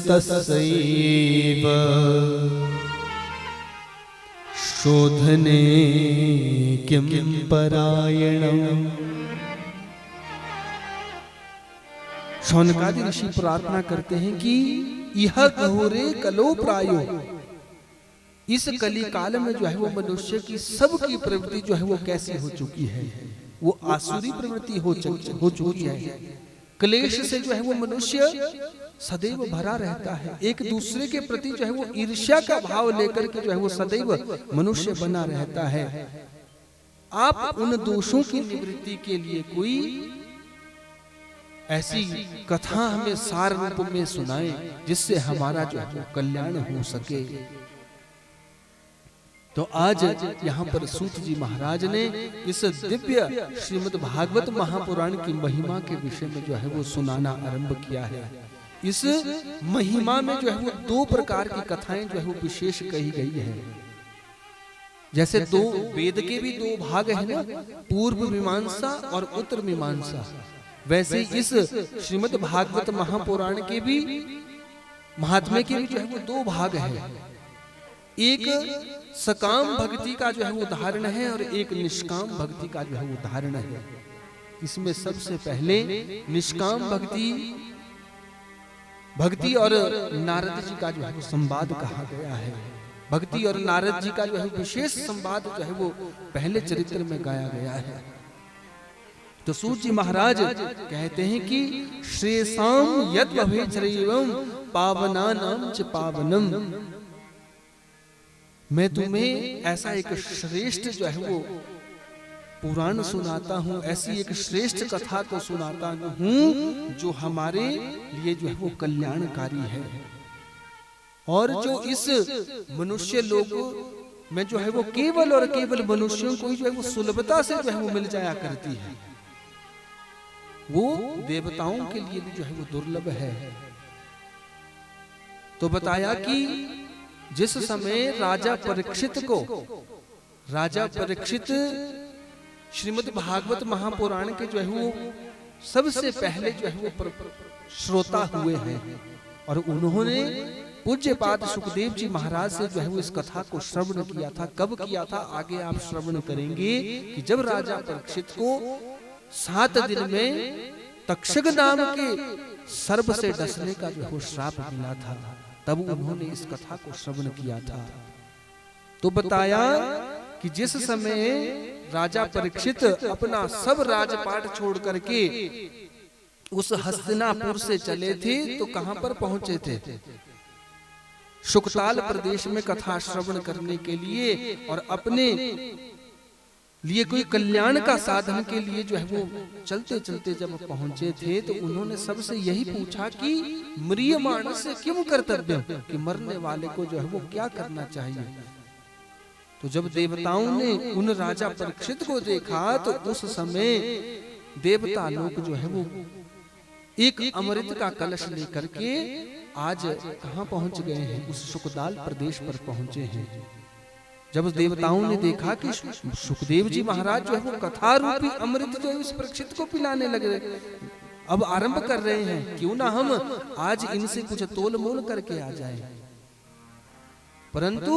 तस्यैव शोधने किं परायणम्। शौनकादि ऋषि प्रार्थना करते हैं कि यह घोरे कलो प्रायो, इस कली काल में जो है वो मनुष्य की सबकी प्रवृत्ति जो है वो कैसी हो चुकी है, वो आसुरी प्रवृत्ति हो चुकी है। क्लेश से जो है वो मनुष्य सदैव भरा रहता है, एक दूसरे के प्रति जो है वो ईर्ष्या का भाव लेकर के जो है वो सदैव मनुष्य बना रहता है। आप उन दोषों की निवृत्ति के लिए कोई ऐसी कथा हमें सार रूप में सुनाएं जिससे हमारा जो है कल्याण हो सके। तो आज यहाँ पर सूत जी महाराज ने इस दिव्य श्रीमद् भागवत महापुराण की महिमा के विषय में जो है वो सुनाना आरंभ किया है। इस महिमा में जो है वो दो प्रकार की कथाएं जो है वो विशेष कही गई है। जैसे दो वेद के भी दो भाग है ना, पूर्व मीमांसा और उत्तर मीमांसा, वैसे इस श्रीमद् भागवत महापुराण के भी महात्म्य के भी जो है वो दो भाग है। एक सकाम भक्ति का जो है वो उदाहरण है और एक निष्काम भक्ति का जो है वो उदाहरण है। इसमें सबसे पहले निष्काम भक्ति और नारद जी का जो है वो संवाद कहा गया है। भक्ति और नारद जी का जो है विशेष संवाद जो है वो पहले चरित्र में गाया गया है। तो सूत जी महाराज कहते हैं कि श्रेयसाम यद भवेच्छ्रेयं पावनानां च पावनम, मैं तुम्हें ऐसा एक श्रेष्ठ जो है वो पुराण सुनाता हूँ, ऐसी एक श्रेष्ठ कथा को सुनाता हूँ जो हमारे लिए जो है वो कल्याणकारी है, और जो इस मनुष्य लोग में जो है वो केवल और केवल मनुष्यों को जो है वो सुलभता से जो है वो मिल जाया करती है, वो देवताओं के लिए भी जो है वो दुर्लभ है। तो बताया कि जिस समय राजा परीक्षित श्रीमद् भागवत महापुराण के जो है वो सबसे पहले जो है वो श्रोता हुए हैं, और उन्होंने पूज्यपाद सुखदेव जी महाराज से जो है वो इस कथा को श्रवण किया था। कब किया था आगे आप श्रवण करेंगे कि जब राजा परीक्षित को 7 दिन में तक्षक नाम के सर्प से डसने का जो है श्राप मिला था, तब उन्होंने इस कथा को श्रवण किया था। तो बताया कि जिस समय राजा परीक्षित अपना सब राजपाट छोड़ करके उस हस्तिनापुर से चले थे तो कहां पर पहुंचे थे? शुकताल प्रदेश में कथा श्रवण करने के लिए, और अपने लिए कोई कल्याण का साधन के लिए जो है वो चलते चलते जब पहुंचे थे तो उन्होंने सबसे यही पूछा कि म्रियमाण से किम कर्तव्य, कि मरने वाले को जो है वो क्या करना चाहिए। तो जब देवताओं ने उन राजा परीक्षित को देखा तो उस समय देवता लोग जो है वो एक अमृत का कलश लेकर के आज कहां पहुंच गए हैं? उस शुकताल प्रदेश पर पहुंचे हैं। जब देवताओं ने देखा कि सुखदेव जी महाराज जो है वो कथा रूपी अमृत जो है उस परीक्षित को पिलाने लगे, अब आरंभ कर रहे हैं, क्यों ना हम आज इनसे कुछ तोल मोल करके आ जाएं। परंतु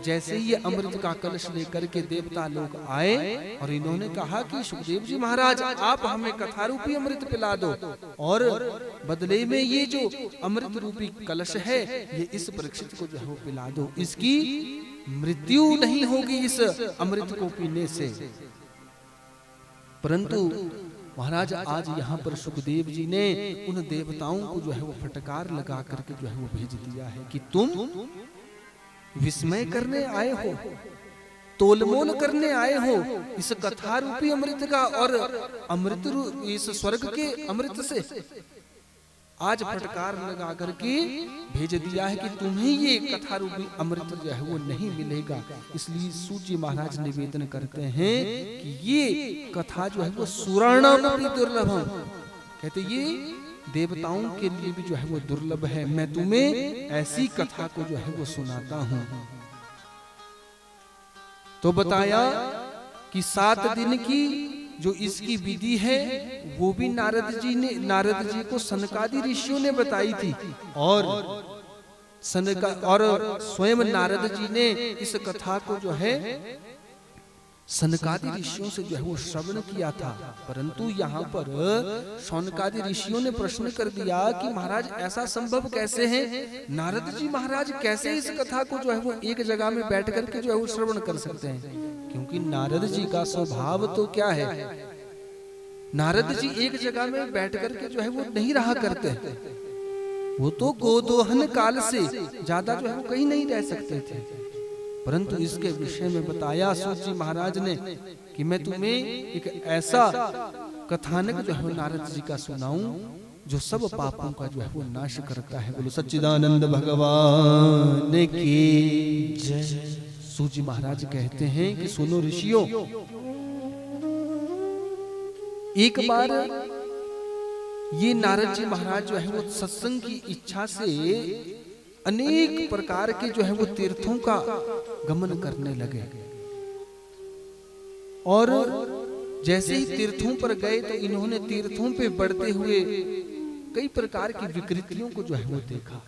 जैसे ही ये अमृत का कलश लेकर के देवता लोग आए और इन्होंने कहा कि सुखदेव जी महाराज आप हमें कथा रूपी अमृत पिला दो और बदले में ये जो अमृत रूपी कलश है ये इस परीक्षित को जो है वो पिला दो, इसकी मृत्यु नहीं होगी इस अमृत को पीने से। परंतु महाराज आज यहाँ पर सुखदेव जी ने उन देवताओं को जो है वो फटकार लगा करके जो है वो भेज दिया है कि तुम विस्मय करने आए हो, तोलमोल करने आए हो इस कथा रूपी अमृत का और अमृत इस स्वर्ग के अमृत से। आज फटकार लगा करके भेज दिया है कि तुम्हें ये कथा रूपी अमृत जो है वो नहीं मिलेगा। इसलिए सूत जी महाराज निवेदन करते हैं कि ये कथा जो है वो सुवर्णामपि दुर्लभम, कहते ये देवताओं के लिए भी जो है वो दुर्लभ है। मैं तुम्हें ऐसी कथा को जो है वो सुनाता हूं। तो बताया कि 7 दिन की जो इसकी विधि है वो भी नारद जी को सनकादि ऋषियों ने बताई थी और स्वयं नारद जी ने इस कथा को जो है सनकादि ऋषियों से जो है वो श्रवण किया था। परंतु यहाँ पर सनकादि ऋषियों ने प्रश्न कर दिया कि महाराज ऐसा संभव कैसे है, नारद जी महाराज कैसे इस कथा को जो है वो एक जगह में बैठ करके जो है वो श्रवण कर सकते हैं। क्योंकि नारद जी का स्वभाव तो क्या है, नारद जी एक जगह में बैठ करके जो है वो नहीं रहा करते, वो तो गोदोहन काल से ज्यादा जो है वो कहीं नहीं रह सकते थे। परंतु इसके विषय में बताया सूत जी महाराज ने कि मैं तुम्हें एक ऐसा कथानक जो है नारद जी का सुनाऊं जो सब पापों का जो है वो नाश करता है। बोलो सच्चिदानंद भगवान की जय। सूत जी महाराज कहते हैं कि सुनो ऋषियों, एक बार ये नारद जी महाराज जो है वो सत्संग की इच्छा से अनेक प्रकार के जो है वो तीर्थों का गमन करने लगे और जैसे ही तीर्थों पर गए तो इन्होंने तीर्थों पे बढ़ते हुए कई प्रकार की विकृतियों को जो है वो देखा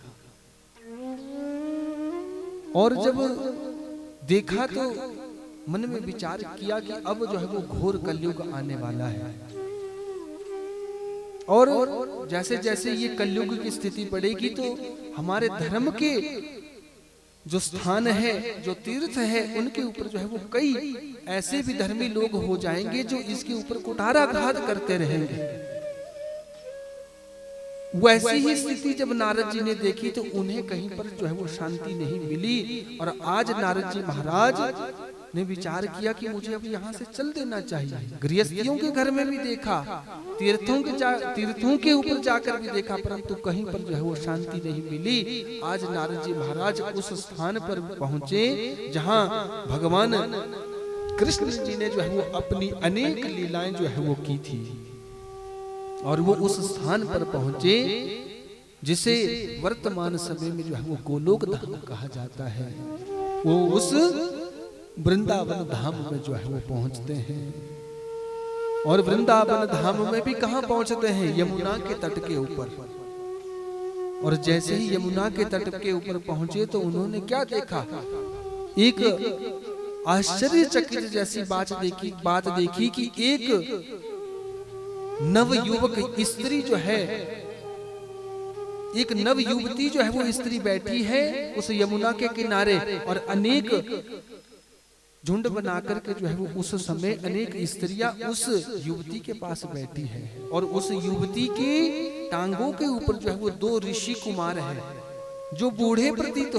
और जब देखा तो मन में विचार किया कि अब जो है वो घोर कलयुग आने वाला है और जैसे जैसे ये कलयुग की स्थिति बढ़ेगी तो हमारे धर्म के जो स्थान है, जो तीर्थ है, उनके ऊपर जो है वो कई ऐसे भी धर्मी लोग हो जाएंगे जो इसके ऊपर कुठाराघात करते रहेंगे। वैसी ही स्थिति जब नारद जी ने देखी तो उन्हें कहीं पर जो है वो शांति नहीं मिली और आज नारद जी महाराज ने विचार किया कि मुझे अब यहाँ से चल देना चाहिए। गृहस्थियों के घर में भी देखा, तीर्थों के ऊपर जाकर भी देखा, परंतु कहीं पर जो है वो शांति नहीं मिली। आज नारद जी महाराज उस स्थान पर पहुंचे जहाँ भगवान कृष्ण जी ने जो है वो अपनी अनेक लीलाएं जो है वो की थी और वो उस स्थान पर पहुंचे जिसे वर्तमान समय में जो है वो गोलोक धाम कहा जाता है। वो उस वृंदावन धाम में जो है वो पहुंचते हैं और वृंदावन धाम में भी कहां पहुंचते हैं, यमुना के तट के ऊपर। और जैसे ही यमुना के तट के ऊपर पहुंचे तो उन्होंने क्या देखा, एक आश्चर्यचकित जैसी बात देखी कि एक नवयुवक स्त्री जो है, एक नव युवती जो है वो स्त्री बैठी है उस यमुना के किनारे और अनेक झुंड बनाकर के जो है वो उस समय अनेक स्त्रियां उस युवती के पास बैठी है और उस युवती की टांगों के ऊपर जो है वो 2 ऋषि कुमार हैं जो बूढ़े प्रतीत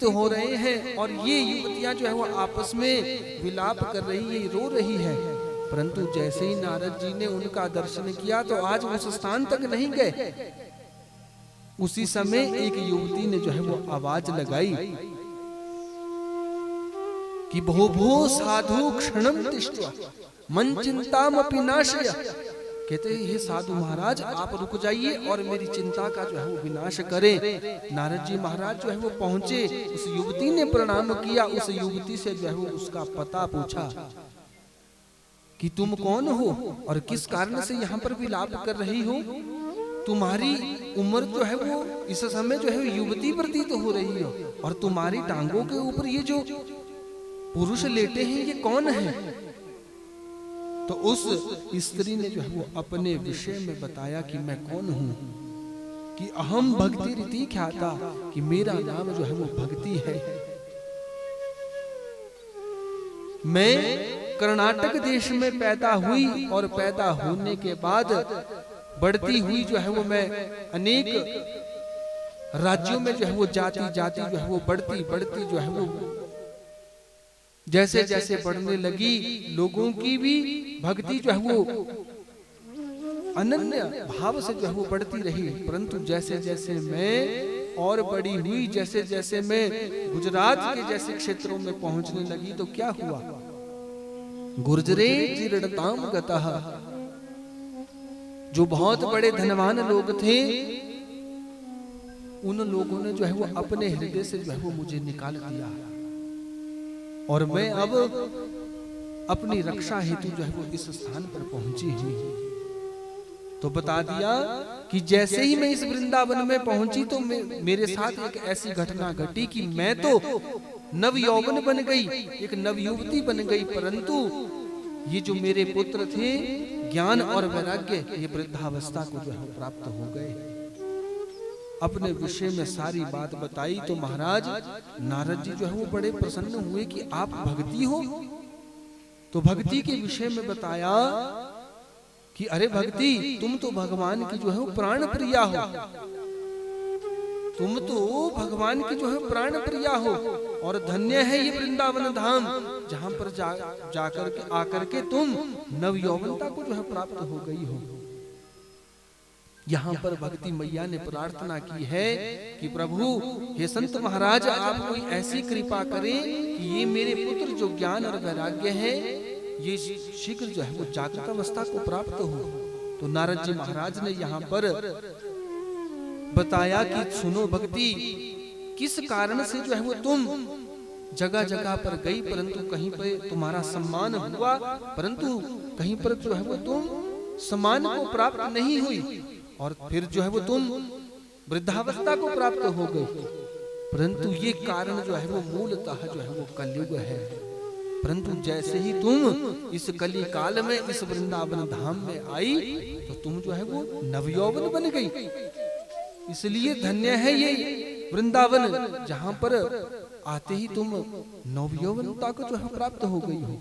हो रहे हैं और ये युवतियां जो है वो आपस में विलाप कर रही है, रो रही है। परंतु जैसे ही नारद जी ने उनका दर्शन किया तो आज उस स्थान तक नहीं गए। उसी समय एक युवती ने जो है वो आवाज लगाई कि भो भो साधु क्षणम तिष्ठ्वा मन चिंतामपि नाशय। कहते हैं हे साधु महाराज आप रुक जाइए और मेरी चिंता का जो है वो विनाश करें। नारद जी महाराज जो है वो पहुंचे, उस युवती ने प्रणाम किया, उस युवती से जो है वो उसका पता पूछा कि तुम कौन हो और किस कारण से यहाँ पर विलाप कर रही हो, तुम्हारी उम्र जो है वो इस समय जो है युवती प्रतीत हो रही है, और तुम्हारी टांगों के ऊपर ये जो पुरुष लेटे हैं ये कौन है? तो उस स्त्री ने जो है वो अपने विषय में बताया कि मैं कौन हूं, कि अहम भक्ति रीति ख्याता, कि मेरा नाम जो है वो भक्ति है। मैं कर्नाटक देश में पैदा हुई और पैदा होने के बाद बढ़ती हुई जो है वो मैं अनेक राज्यों में जो है वो जाती जाती जो है वो बढ़ती बढ़ती जो है वो जैसे जैसे बढ़ने लगी, लोगों की भी भक्ति जो है वो अनन्य भाव से जो है वो बढ़ती रही। परंतु जैसे जैसे मैं और बड़ी हुई, जैसे जैसे मैं गुजरात के जैसे क्षेत्रों में पहुंचने लगी, तो क्या हुआ? गुर्जरे जीर्णताम गतः, जो बहुत बड़े धनवान लोग थे, उन लोगों ने जो है वो अपने हृदय से जो है वो मुझे निकाल दिया, और मैं अब अपनी रक्षा हेतु जो है वो इस स्थान पर पहुंची हूं। तो बता दिया कि जैसे ही मैं इस वृंदावन में पहुंची तो मेरे साथ एक ऐसी घटना घटी कि मैं तो नव यौवन बन गई, एक नव युवती बन गई, परंतु ये जो मेरे पुत्र थे, ज्ञान और वैराग्य, ये वृद्धावस्था को जो है प्राप्त हो गए। अपने विषय में सारी बात बताई तो महाराज नारद जी जो है वो बड़े प्रसन्न हुए कि आप भक्ति हो। तो भक्ति के विषय में बताया कि अरे भक्ति, तुम तो भगवान की जो है वो प्राण प्रिया हो, तुम तो भगवान की जो है प्राण प्रिया हो, और धन्य है ये वृंदावन धाम, जहां पर जाकर के आकर के तुम नव यौवनता को जो है प्राप्त हो गई हो। यहाँ पर भक्ति मैया ने प्रार्थना की है कि प्रभु, हे संत महाराज, आप कोई ऐसी कृपा करें कि ये मेरे पुत्र जो ज्ञान और वैराग्य है, ये शीघ्र जो है वो जागृत अवस्था को प्राप्त हो। तो नारद जी महाराज ने यहाँ पर बताया कि सुनो भक्ति, किस कारण से जो है वो तुम जगह जगह पर गई, परंतु कहीं पर तुम्हारा सम्मान हुआ, परंतु कहीं पर जो है वो तुम सम्मान को प्राप्त नहीं हुई, और फिर जो है वो तुम वृद्धावस्था को प्राप्त हो गई। परंतु ये कारण जो है वो मूलतः जो है वो कलयुग है। परंतु जैसे ही तुम इस कली काल में इस वृंदावन धाम में आई, तो तुम जो है वो नवयौवन बन गई। इसलिए धन्य है ये वृंदावन, जहां पर आते ही तुम नवयौवनता को जो है प्राप्त हो गई हो।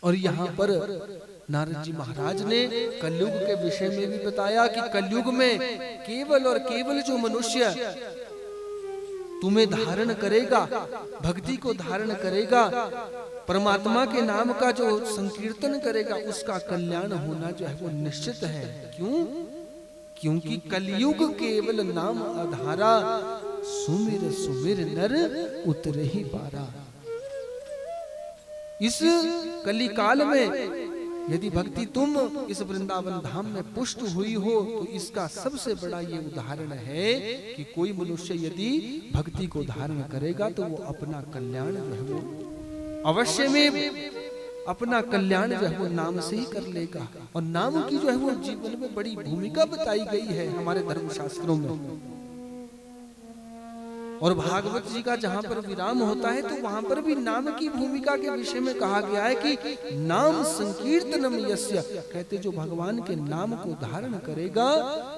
और यहाँ पर नारद जी महाराज ने कलयुग के विषय में भी बताया कि कलयुग में केवल और केवल जो मनुष्य तुम्हें धारण करेगा, भक्ति को धारण करेगा, परमात्मा के नाम का जो संकीर्तन करेगा, उसका कल्याण होना जो है वो निश्चित है। क्यों? क्योंकि कलयुग केवल नाम आधारा, सुमिर सुमिर नर उतरे ही पारा। इस कलिकाल में यदि भक्ति तुम इस वृंदावन धाम में पुष्ट हुई हो, तो इसका सबसे बड़ा ये उदाहरण है कि कोई मनुष्य यदि भक्ति को धारण करेगा तो वो अपना कल्याण जो है वो अवश्य में अपना कल्याण जो है वो नाम से ही कर लेगा। और नाम की जो है वो जीवन में बड़ी भूमिका बताई गई है हमारे धर्मशास्त्रों में। और भागवत जी का जहां पर विराम होता है, तो वहां पर भी नाम की भूमिका के विषय में कहा गया है कि नाम संकीर्तनम यस्य, कहते जो भगवान के नाम को धारण करेगा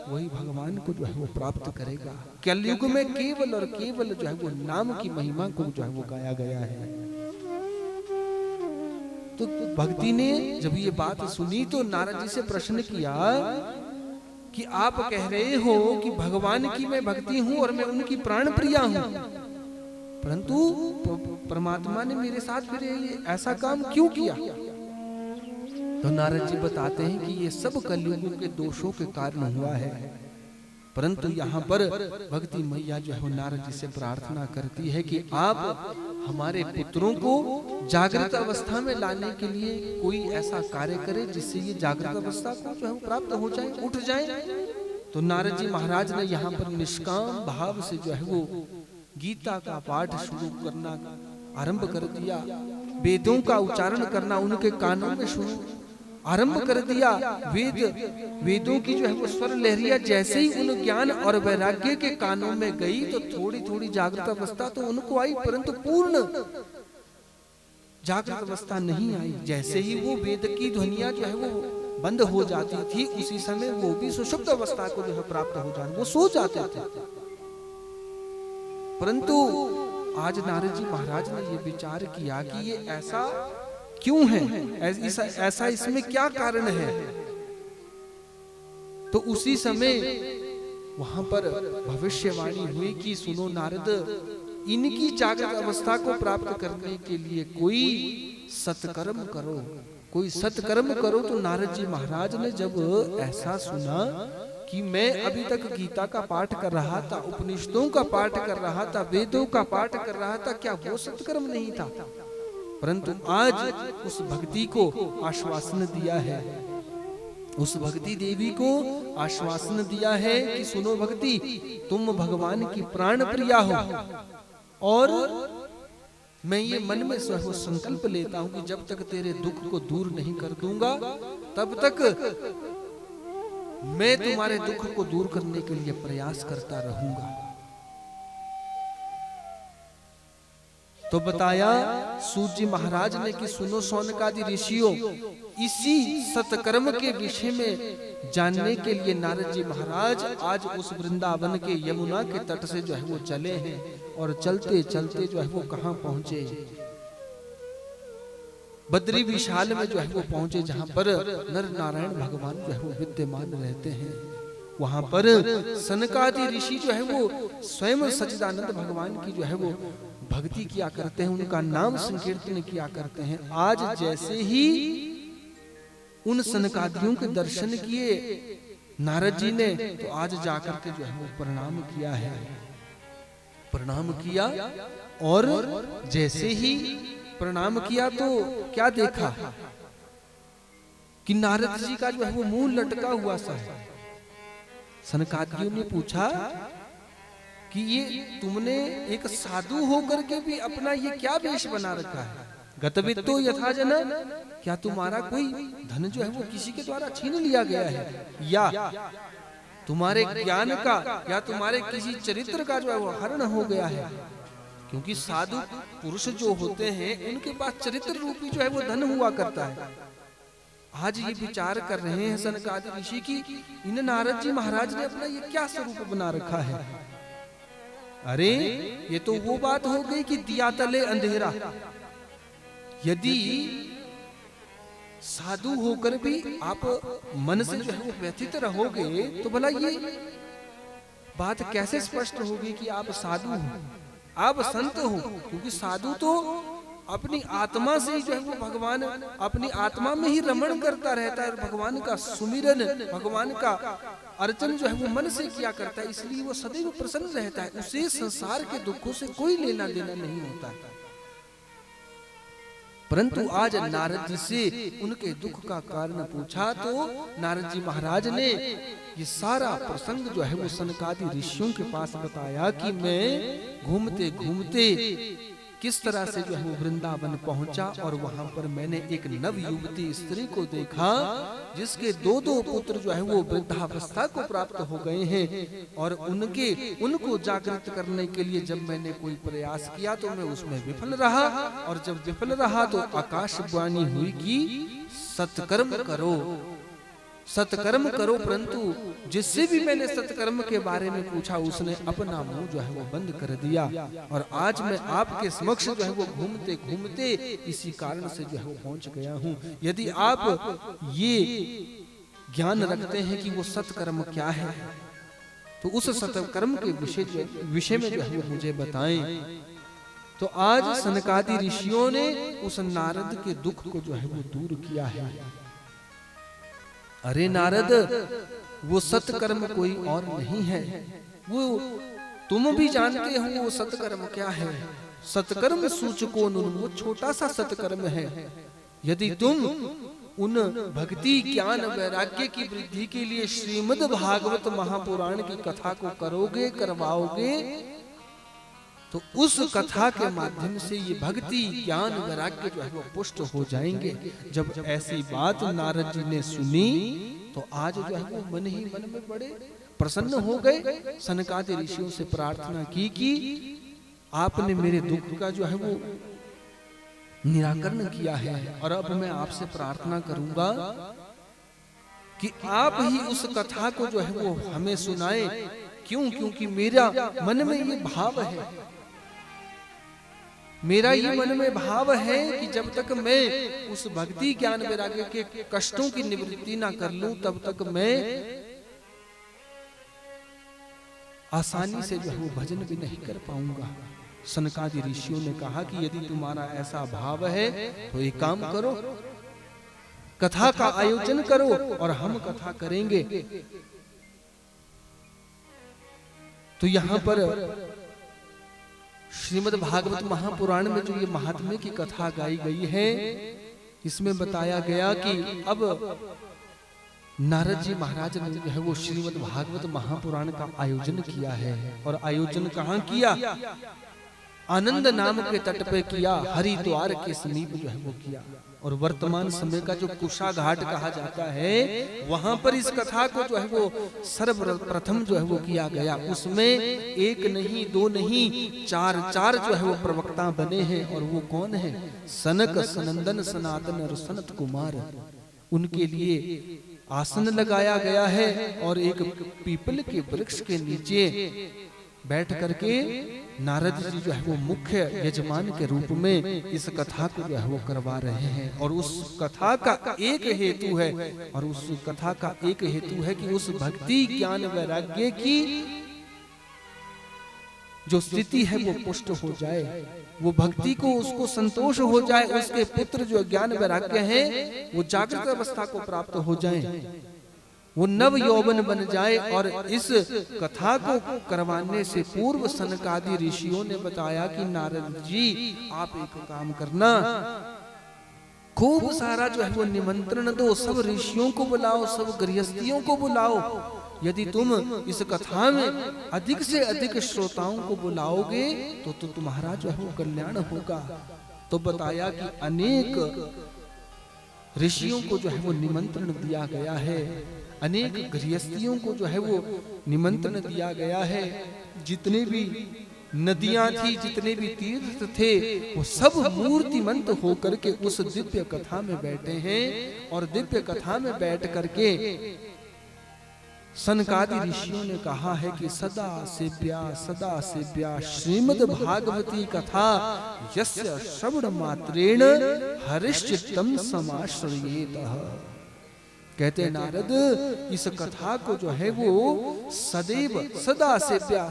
वही भगवान को जो है वो प्राप्त करेगा। कलयुग में केवल और केवल जो है वो नाम की महिमा को जो है वो गाया गया है। तो भक्ति ने जब ये बात सुनी तो नारद जी से प्रश्न किया कि आप कह रहे हो कि भगवान की मैं भक्ति हूं और मैं उनकी प्राण प्रिया हूं, परंतु परमात्मा ने मेरे साथ फिर ऐसा काम क्यों किया? तो नारद जी बताते हैं कि ये सब कलयुग के दोषों के कारण हुआ है। परंतु यहाँ पर भक्ति मैया जो है नारद जी से प्रार्थना करती है कि आप हमारे पुत्रों को जागृत अवस्था में लाने के लिए कोई ऐसा कार्य करे जिससे ये जागृत अवस्था को जो है प्राप्त हो जाए, उठ जाए। तो नारद जी महाराज ने यहाँ पर निष्काम भाव से जो है वो गीता का पाठ शुरू करना आरंभ कर दिया, वेदों का उच्चारण करना उनके कानों में शुरू आरंभ कर दिया। वेदों की जो है वो स्वर लहरिया जैसे ही उन ज्ञान और वैराग्य के कानों में गई तो थोड़ी थोड़ी जागृत अवस्था तो उनको आई, परंतु पूर्ण जागृत अवस्था नहीं आई। जैसे ही वो वेद की ध्वनियां जो है वो बंद हो जाती थी, उसी समय वो भी सुषुप्त अवस्था को जो है प्राप्त हो जाते, वो सो जाते थे। परंतु आज नारद जी महाराज ने ये विचार किया कि ये ऐसा क्यों है, ऐसा इसमें क्या कारण है। तो उसी समय वहां पर भविष्यवाणी हुई कि सुनो नारद, इनकी जागृत अवस्था को प्राप्त करने के लिए कोई सत्कर्म करो, कोई सत्कर्म करो। तो नारद जी महाराज ने जब ऐसा सुना कि मैं अभी तक गीता का पाठ कर रहा था, उपनिषदों का पाठ कर रहा था, वेदों का पाठ कर रहा था, क्या वो सत्कर्म नहीं था? परंतु आज उस भक्ति को आश्वासन दिया है, उस भक्ति देवी को आश्वासन दिया है कि सुनो भक्ति, तुम भगवान की प्राण प्रिया हो, और मैं ये मन में संकल्प लेता हूं कि जब तक तेरे दुख को दूर नहीं कर दूंगा, तब तक मैं तुम्हारे दुख को दूर करने के लिए प्रयास करता रहूंगा। तो बताया सूत जी महाराज ने कि सुनो शौनकादि ऋषियों, इसी सत्कर्म के विषय में जानने के लिए नारद जी महाराज आज उस वृंदावन के यमुना के तट से जो है वो चले हैं, और चलते चलते जो है वो कहां पहुंचे, बद्री विशाल में जो है वो पहुंचे, जहां पर नर नारायण भगवान जो है वो विद्यमान रहते हैं। वहां पर सनकादि ऋषि जो है वो स्वयं सच्चिदानंद भगवान की जो है वो भक्ति किया करते हैं, उनका नाम संकीर्तन किया करते हैं। आज जैसे ही उन सनकादियों के दर्शन किए नारद जी ने, तो आज जाकर के जो है वो प्रणाम किया है, प्रणाम किया। और जैसे ही प्रणाम किया तो क्या देखा कि नारद जी का जो है वो मुंह लटका हुआ सा है। सनकादियों ने पूछा कि ये तुमने एक साधु होकर के भी अपना ये क्या वेश बना रखा है? गतवित्तो यथा जन, क्या तुम्हारा कोई धन जो है वो किसी के द्वारा छीन लिया गया है, या तुम्हारे ज्ञान का या तुम्हारे किसी चरित्र का जो है वो हरण हो गया है? क्योंकि साधु पुरुष जो होते हैं उनके पास चरित्र रूपी जो है वो धन हुआ करता है। आज ये विचार कर रहे हैं सनकादि ऋषि की इन नारद जी महाराज ने अपना ये क्या स्वरूप बना रखा है। अरे ये तो वो बात हो गई कि दिया तले अंधेरा। यदि साधु होकर भी आप मन से जो है वो व्यथित रहोगे तो भला ये बात कैसे स्पष्ट होगी कि आप साधु हो, आप संत हो? क्योंकि साधु तो अपनी आत्मा से ही जो है वो भगवान अपनी आत्मा में ही रमण करता रहता है, भगवान का सुमिरन, भगवान का अर्चन जो है वो मन से किया करता है, इसलिए वो सदैव प्रसन्न रहता है, उसे संसार के दुखों से कोई लेना देना नहीं होता है। परंतु आज नारद जी से उनके दुख का कारण पूछा तो नारद जी महाराज ने ये सारा प्रसंग जो है वो सनकादि ऋषियों के पास बताया कि मैं घूमते घूमते किस तरह से जो है वो वृंदावन पहुंचा, और वहां पर मैंने एक नव युवती स्त्री को देखा जिसके दो पुत्र जो है वो वृद्धावस्था को प्राप्त हो गए हैं, और उनको जागृत करने के लिए जब मैंने कोई प्रयास किया तो मैं उसमें विफल रहा, और जब विफल रहा तो आकाशवाणी हुई कि सत्कर्म करो, सत्कर्म करो। परंतु जिससे भी मैंने सत्कर्म के बारे में पूछा उसने अपना मुंह जो है वो बंद कर दिया, और आज मैं आपके समक्ष जो है वो घूमते घूमते इसी कारण से जो है वो पहुंच गया हूं। यदि आप ये ज्ञान रखते हैं कि वो सत्कर्म क्या है तो उस सत्कर्म के विषय में जो है वो मुझे बताएं। तो आज सनकादि ऋषियों ने उस नारद के दुख को जो है वो दूर किया है। अरे नारद, वो सत्कर्म कोई और नहीं है, वो तुम भी जानते हो वो सत्कर्म क्या है। सत्कर्म सूचको नुन, वो छोटा सा सत्कर्म है। यदि तुम उन भक्ति ज्ञान वैराग्य की वृद्धि के लिए श्रीमद् भागवत महापुराण की कथा को करोगे, करवाओगे, तो उस कथा के माध्यम से ये भक्ति ज्ञान वैराग्य जो है वो पुष्ट हो जाएंगे। जब ऐसी बात नारद जी ने सुनी तो आज जो है वो मन ही मन में बड़े प्रसन्न हो गए। सनकादि ऋषियों से प्रार्थना की कि आपने मेरे दुख का जो है वो निराकरण किया है, और अब मैं आपसे प्रार्थना करूंगा कि आप ही उस कथा को जो है वो हमें सुनाए। क्यों? क्योंकि मेरा मन में ये भाव है, मेरा ये मन में भाव है कि जब तक मैं उस भक्ति ज्ञान वैराग्य के कष्टों की निवृत्ति ना कर लूं तब तक मैं आसानी से जो है वो भजन भी नहीं कर पाऊंगा। सनकादि ऋषियों ने कहा कि यदि तुम्हारा ऐसा भाव है तो एक काम करो, कथा का आयोजन करो और हम कथा करेंगे। तो यहां पर श्रीमद् भागवत महापुराण में जो ये महात्म्य की कथा गाई गई है, इसमें बताया गया कि अब नारद जी महाराज ने जो है वो श्रीमद् भागवत महापुराण का आयोजन किया है। और आयोजन कहाँ किया? आनंद नाम के तट पे किया, हरिद्वार के समीप जो है वो किया। और वर्तमान समय का जो कुशा घाट कहा जाता है, वहां पर इस कथा को जो है वो सर्वप्रथम जो है वो किया गया। उसमें एक नहीं, दो नहीं, चार जो है वो प्रवक्ता बने हैं। और वो कौन है? सनक, सनंदन, सनातन और सनत कुमार। उनके लिए आसन लगाया गया है और एक पीपल के वृक्ष के नीचे बैठ करके नारद जी जो है वो मुख्य यजमान के रूप में इस कथा को जो है वो करवा रहे हैं। और उस कथा का एक हेतु है, और उस कथा का एक हेतु है कि उस भक्ति ज्ञान वैराग्य की जो स्थिति है वो पुष्ट हो जाए, वो भक्ति को उसको संतोष हो जाए, उसके पुत्र जो ज्ञान वैराग्य हैं वो जागृत अवस्था को प्राप्त हो जाए, वो नव यौवन बन जाए। और इस कथा को करवाने से पूर्व सनकादि ऋषियों ने बताया कि नारद जी आप एक काम करना, खूब सारा जो है वो निमंत्रण दो, सब ऋषियों को बुलाओ, सब गृहस्थियों को बुलाओ। यदि तुम इस कथा में अधिक से अधिक श्रोताओं को बुलाओगे तो तुम्हारा जो है वो कल्याण होगा। तो बताया कि अनेक ऋषियों को जो है वो निमंत्रण दिया गया है, अनेक गृहस्थियों को जो है वो निमंत्रण दिया गया है। जितने भी नदियां थी, जितने भी तीर्थ थे, वो सब मूर्तिमंत होकर के उस दिव्य कथा में बैठे हैं। और दिव्य कथा में बैठ करके सनकादि ऋषियों ने कहा है कि सदा सेव्या श्रीमद् भागवती कथा यस्य श्रवण मात्रेण हरिश्चित्तम समाश्रयेतः। कहते नारद इस कथा को जो है वो सदैव सदा सेव्या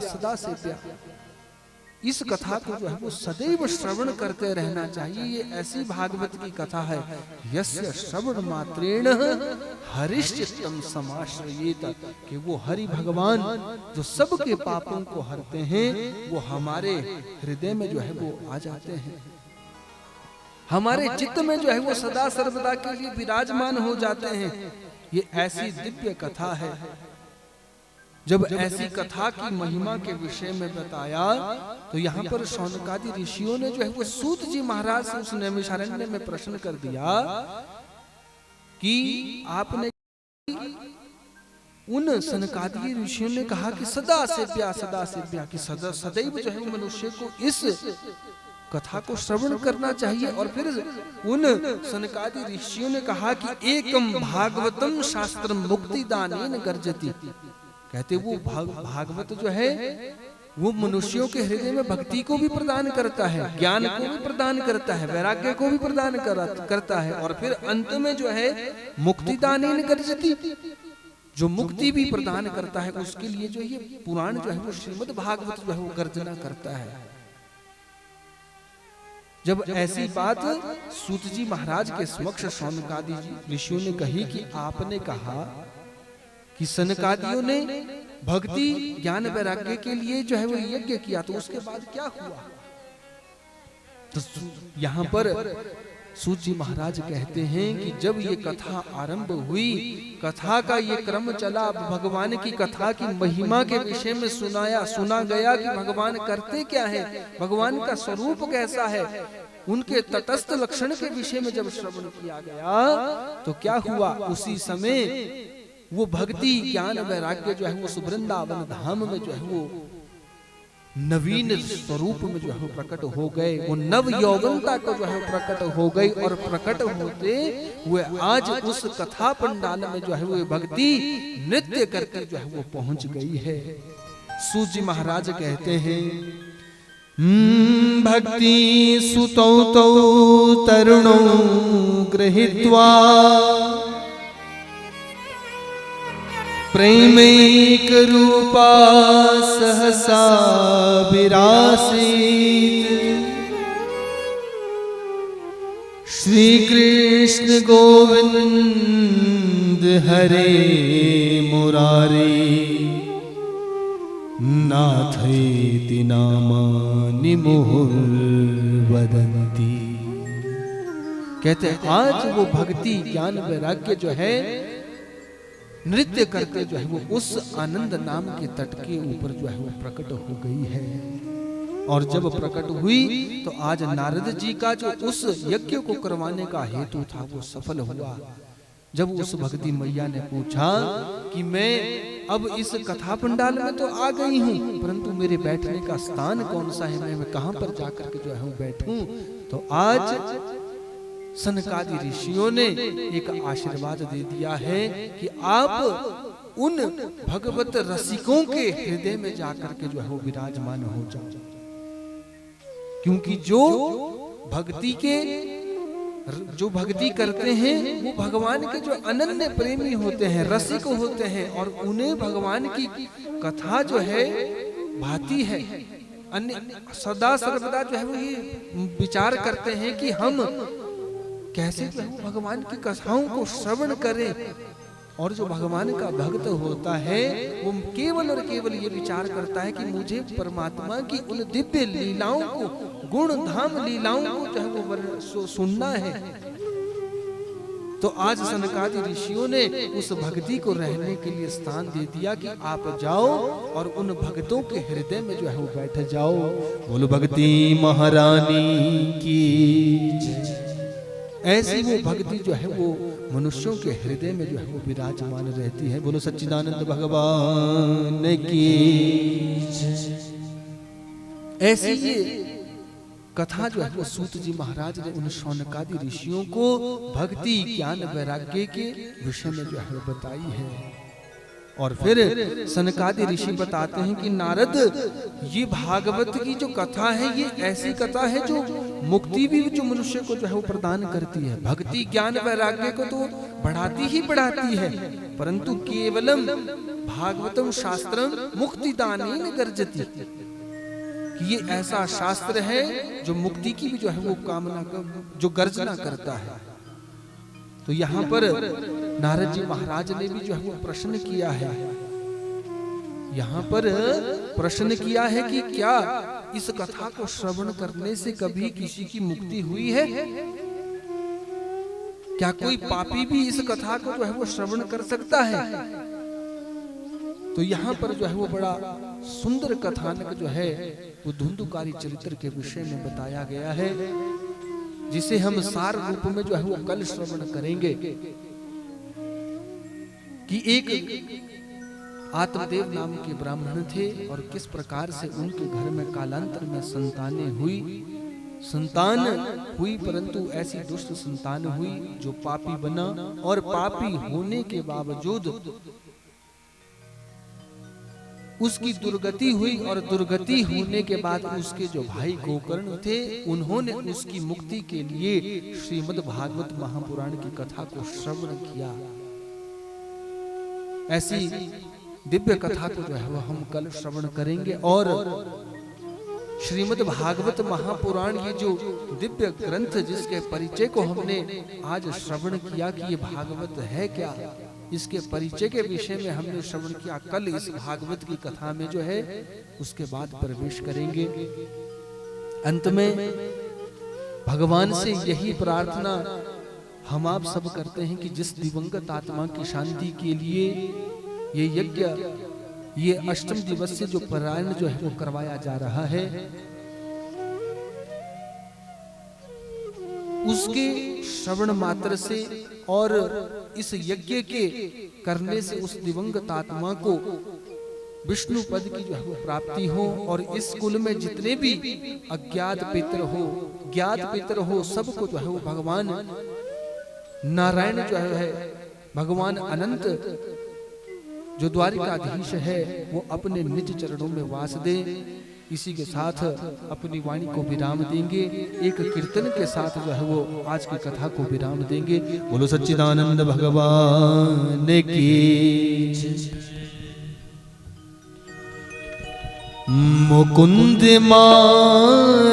इस कथा को जो है वो सदैव श्रवण करते रहना चाहिए। ये ऐसी भागवत की कथा है, यस्य श्रवण मात्रेण हरिश्चित्तम समाश्रयेत, कि वो हरि भगवान जो सबके पापों को हरते हैं वो हमारे हृदय में जो है वो आ जाते हैं, हमारे चित्त में जो है वो सदा सर्वदा के लिए विराजमान हो जाते हैं। ये ऐसी दिव्य कथा है। जब ऐसी कथा की महिमा के विषय में बताया तो यहाँ पर शौनकादि ऋषियों ने जो है वो सूत जी महाराज से उस नैमिषारण्य में प्रश्न कर दिया कि आपने, उन सनकादि ऋषियों ने कहा कि सदा सेव्या कि सदैव जो है मनुष्य को इस कथा को श्रवण करना चाहिए। और फिर उन सनकादि ऋषियों ने कहा कि एकम भागवतम शास्त्रम मुक्तिदानेन गर्जति। कहते वो भागवत जो है वो मनुष्यों के हृदय में भक्ति को भी प्रदान करता है, ज्ञान को भी प्रदान करता है, वैराग्य को भी प्रदान करता है, और फिर अंत में जो है मुक्तिदानेन गर्जति, जो मुक्ति भी प्रदान करता है। उसके लिए जो ये पुराण जो है वो श्रीमद् भागवत जो है वो गर्जना करता है। जब ऐसी बात सूत जी महाराज के समक्ष शौनकादि ऋषियों ने कही कि आपने कहा कि सनकादियों ने भक्ति ज्ञान वैराग्य के लिए जो है वो यज्ञ किया, तो उसके बाद क्या हुआ? तो यहाँ पर सूत जी महाराज कहते हैं कि जब ये कथा आरंभ हुई, कथा का ये क्रम चला, भगवान की कथा की महिमा के विषय में सुना गया कि भगवान करते क्या है, भगवान का स्वरूप कैसा है, उनके तटस्थ लक्षण के विषय में जब श्रवण किया गया तो क्या हुआ, उसी समय वो भक्ति ज्ञान वैराग्य जो है वो वृंदावन धाम में जो है वो नवीन स्वरूप में जो है प्रकट हो गए, वो नव यौवनता को जो है प्रकट हो गई, और प्रकट होते हुए आज उस कथा पंडाल में जो है वो भक्ति नृत्य करके जो है वो पहुंच गई है। सूत जी महाराज कहते हैं, भक्ति सुतौ तौ तरुणो गृहीत्वा प्रेमैक रूपा सहसा विरासीत, श्री कृष्ण गोविंद हरे मुरारी नाथेति नामानि मुहुर्वदन्ति। कहते हैं आज वो भक्ति ज्ञान वैराग्य जो है नृत्य करके जो है वो उस आनंद नाम के तट के ऊपर जो है वो प्रकट हो गई है। और जब प्रकट हुई तो आज नारद जी का जो उस यज्ञ को करवाने का हेतु था वो सफल हुआ। जब उस भक्ति मैया ने पूछा कि मैं अब इस कथा पंडाल में तो आ गई हूँ, परंतु मेरे बैठने का स्थान कौन सा है, मैं कहां पर जाकर के जो है बैठूं, तो आज सनकादि ऋषियों ने एक आशीर्वाद दे दिया है कि आप उन भगवत रसिकों के हृदय में जाकर के जो है वो विराजमान हो जाओ, क्योंकि जो भक्ति करते हैं वो भगवान के जो अनन्य प्रेमी होते हैं, रसिक होते हैं, और उन्हें भगवान की कथा जो है भाती है। सदा सर्वदा जो है वो ये विचार करते हैं कि हम कैसे जो है भगवान की कथाओं को श्रवण करें, और जो भगवान का भक्त होता है वो केवल और केवल ये विचार करता है कि मुझे परमात्मा की उन दिव्य लीलाओं को, गुण धाम लीलाओं को जो है वो सुनना है। तो आज सनकादि ऋषियों ने उस भक्ति को रहने के लिए स्थान दे दिया कि आप जाओ और उन भक्तों के हृदय में जो है वो बैठ जाओ। बोलो भक्ति महारानी की। ऐसी वो भक्ति जो है वो मनुष्यों के हृदय में जो है वो विराजमान रहती है। बोलो सच्चिदानंद भगवान की। ऐसी ये कथा जो है वो सूत जी महाराज ने उन शौनकादि ऋषियों को भक्ति ज्ञान वैराग्य के विषय में जो है बताई है। और फिर सनकादि ऋषि बताते हैं कि नारद, ये भागवत की जो कथा है ये ऐसी कथा है जो मुक्ति भी जो मनुष्य को जो है वो प्रदान करती है। भक्ति ज्ञान वैराग्य को तो बढ़ाती ही बढ़ाती है, परंतु केवलम भागवतम शास्त्रम मुक्तिदानेन गर्जति, कि ये ऐसा शास्त्र है जो मुक्ति की भी जो है वो कामना जो गर्जना करता है। तो यहाँ पर नारद जी महाराज ने भी जो है वो प्रश्न किया है, यहाँ पर प्रश्न किया है कि क्या इस कथा को श्रवण करने से कभी किसी की मुक्ति हुई है? क्या कोई पापी भी इस कथा को जो है वो श्रवण कर सकता है? तो यहाँ पर जो है वो बड़ा सुंदर कथानक जो है वो धुंधुकारी चरित्र के विषय में बताया गया है, जिसे हम सार रूप में जो है वो कल श्रवण करेंगे। कि एक आत्मदेव नाम के ब्राह्मण थे और किस प्रकार से उनके घर में कालांतर में संतान हुई, परंतु ऐसी दुष्ट संतान हुई जो पापी बना, और पापी होने के बावजूद उसकी दुर्गति हुई, और दुर्गति होने के बाद उसके जो भाई गोकर्ण थे उन्होंने उसकी मुक्ति के लिए श्रीमद् भागवत महापुराण की कथा को श्रवण किया। ऐसी दिव्य कथा को जो है वो हम कल श्रवण करेंगे। और श्रीमद् भागवत महापुराण ये जो दिव्य ग्रंथ जिसके परिचय को हमने आज श्रवण किया कि ये भागवत है क्या, इसके परिचय के विषय में हमने श्रवण किया। कल इस भागवत की कथा में जो है उसके बाद प्रवेश करेंगे। अंत में भगवान से यही प्रार्थना हम आप सब करते हैं कि जिस दिवंगत आत्मा की शांति के लिए ये यज्ञ, ये अष्टम दिवस से जो पारायण जो है वो करवाया जा रहा है, उसके श्रवण मात्र से और इस यज्ञ के करने से उस दिवंगत आत्मा को विष्णु पद की जो है वो प्राप्ति हो, और इस कुल में जितने भी अज्ञात पितर हो, ज्ञात पितर हो, सबको जो है वो भगवान नारायण जो है, भगवान अनंत जो द्वारिकाधीश है, वो अपने निज चरणों में वास दे। इसी के साथ अपनी वाणी को विराम देंगे, एक कीर्तन के साथ जो है वो आज की कथा को विराम देंगे। बोलो सच्चिदानंद भगवान की। मुकुंद माधव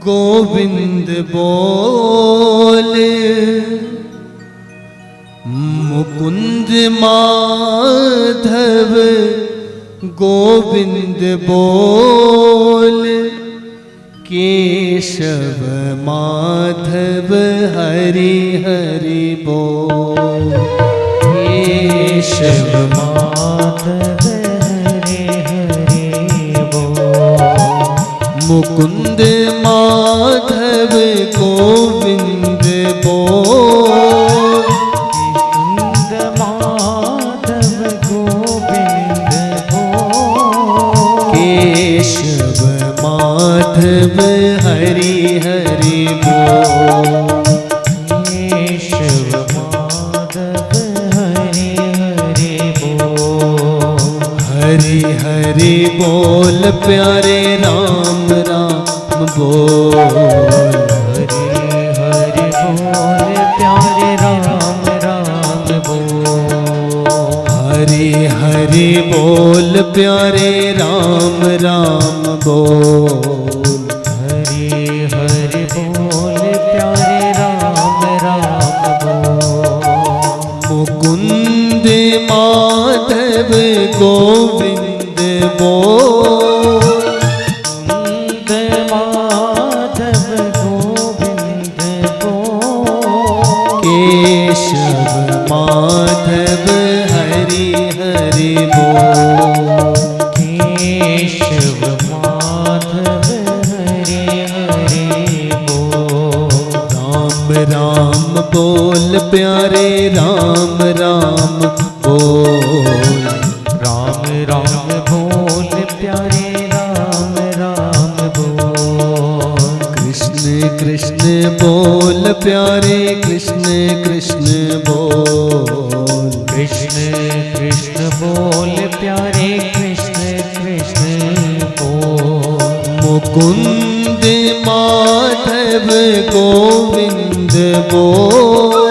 गोविंद बोले, मुकुंद माधव गोविंद बोले, केशव माधव हरि हरि बोल, केशव माधव हरि हरि बोल, मुकुंद माधव गोविंद बोल, मुकुंद माधव गोविंद बोल, केशव माधव हरि हरि बोल, केशव माधव हरि हरि बोल, हरि हरि बोल प्यारे राम राम बोल, हरि हरि बोल प्यारे राम राम बोल, हरि हरि बोल प्यारे राम राम बोल, हरि हरि बोल प्यारे राम राम बोल, मुकुंद माधव गोविंद बोल, मुकुंद माधव गोविंद बोल, केशव माधव हरि हरि बोल, केशव माधव हरि हरि बोल, राम राम बोल प्यारे राम राम बोल, राम राम बोल प्यारे राम राम बोल, कृष्ण कृष्ण बोल प्यारे कृष्ण कृष्ण बोल, कृष्ण कृष्ण बोल प्यारे कृष्ण कृष्ण बोल, मुकुंद माधव गोविंद बोल,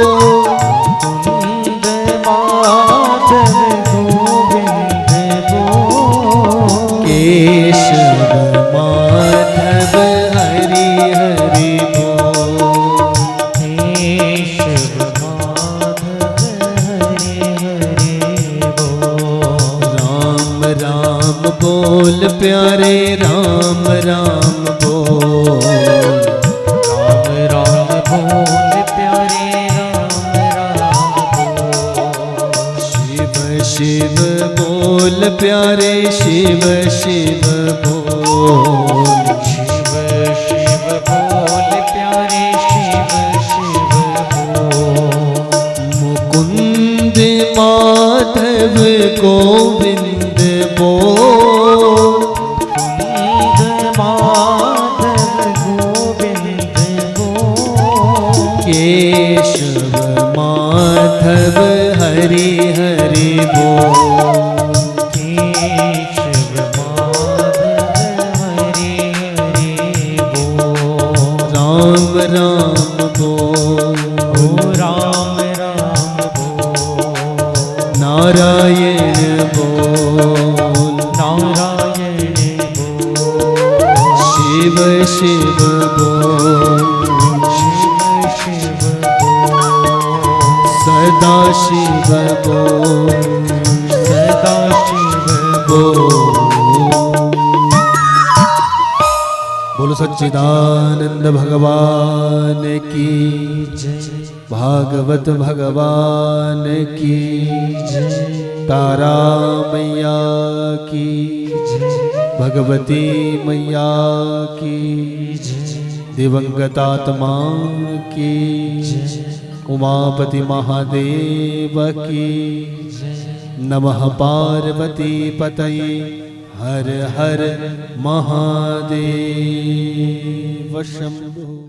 मुकुंद माधव गोविंद बोल, केशव माधव हरि हरि बोल, केशव माधव हरि हरि बोल, राम राम बोल प्यारे राम राम बोल, राम राम बोल प्यारे राम राम बोल, शिव शिव बोल प्यारे शिव शिव बोल, शिव शिव बोल प्यारे शिव शिव बोल, मुकुंद माधव गोविंद बोल, मुकुंद माधव गोविंद बोल, केशव माधव हरि हरि बोल, केशव माधव हरि हरि बोल, राम राम बोल, ओ राम राम बोल, नारायण बोल, नारायण बोल, शिव शिव बोल, शिव शिव बोल, सदा शिव बोल, सदा शिव बोल, बोलो सच्चिदानंद भगवान की जय, भागवत भगवान की जय, तारा मैया की जय, भगवती मैया की जय, दिवंगत आत्मा की जय, उमापति महादेव की जय, नमः पार्वती पतये हर हर महादेव शंभो।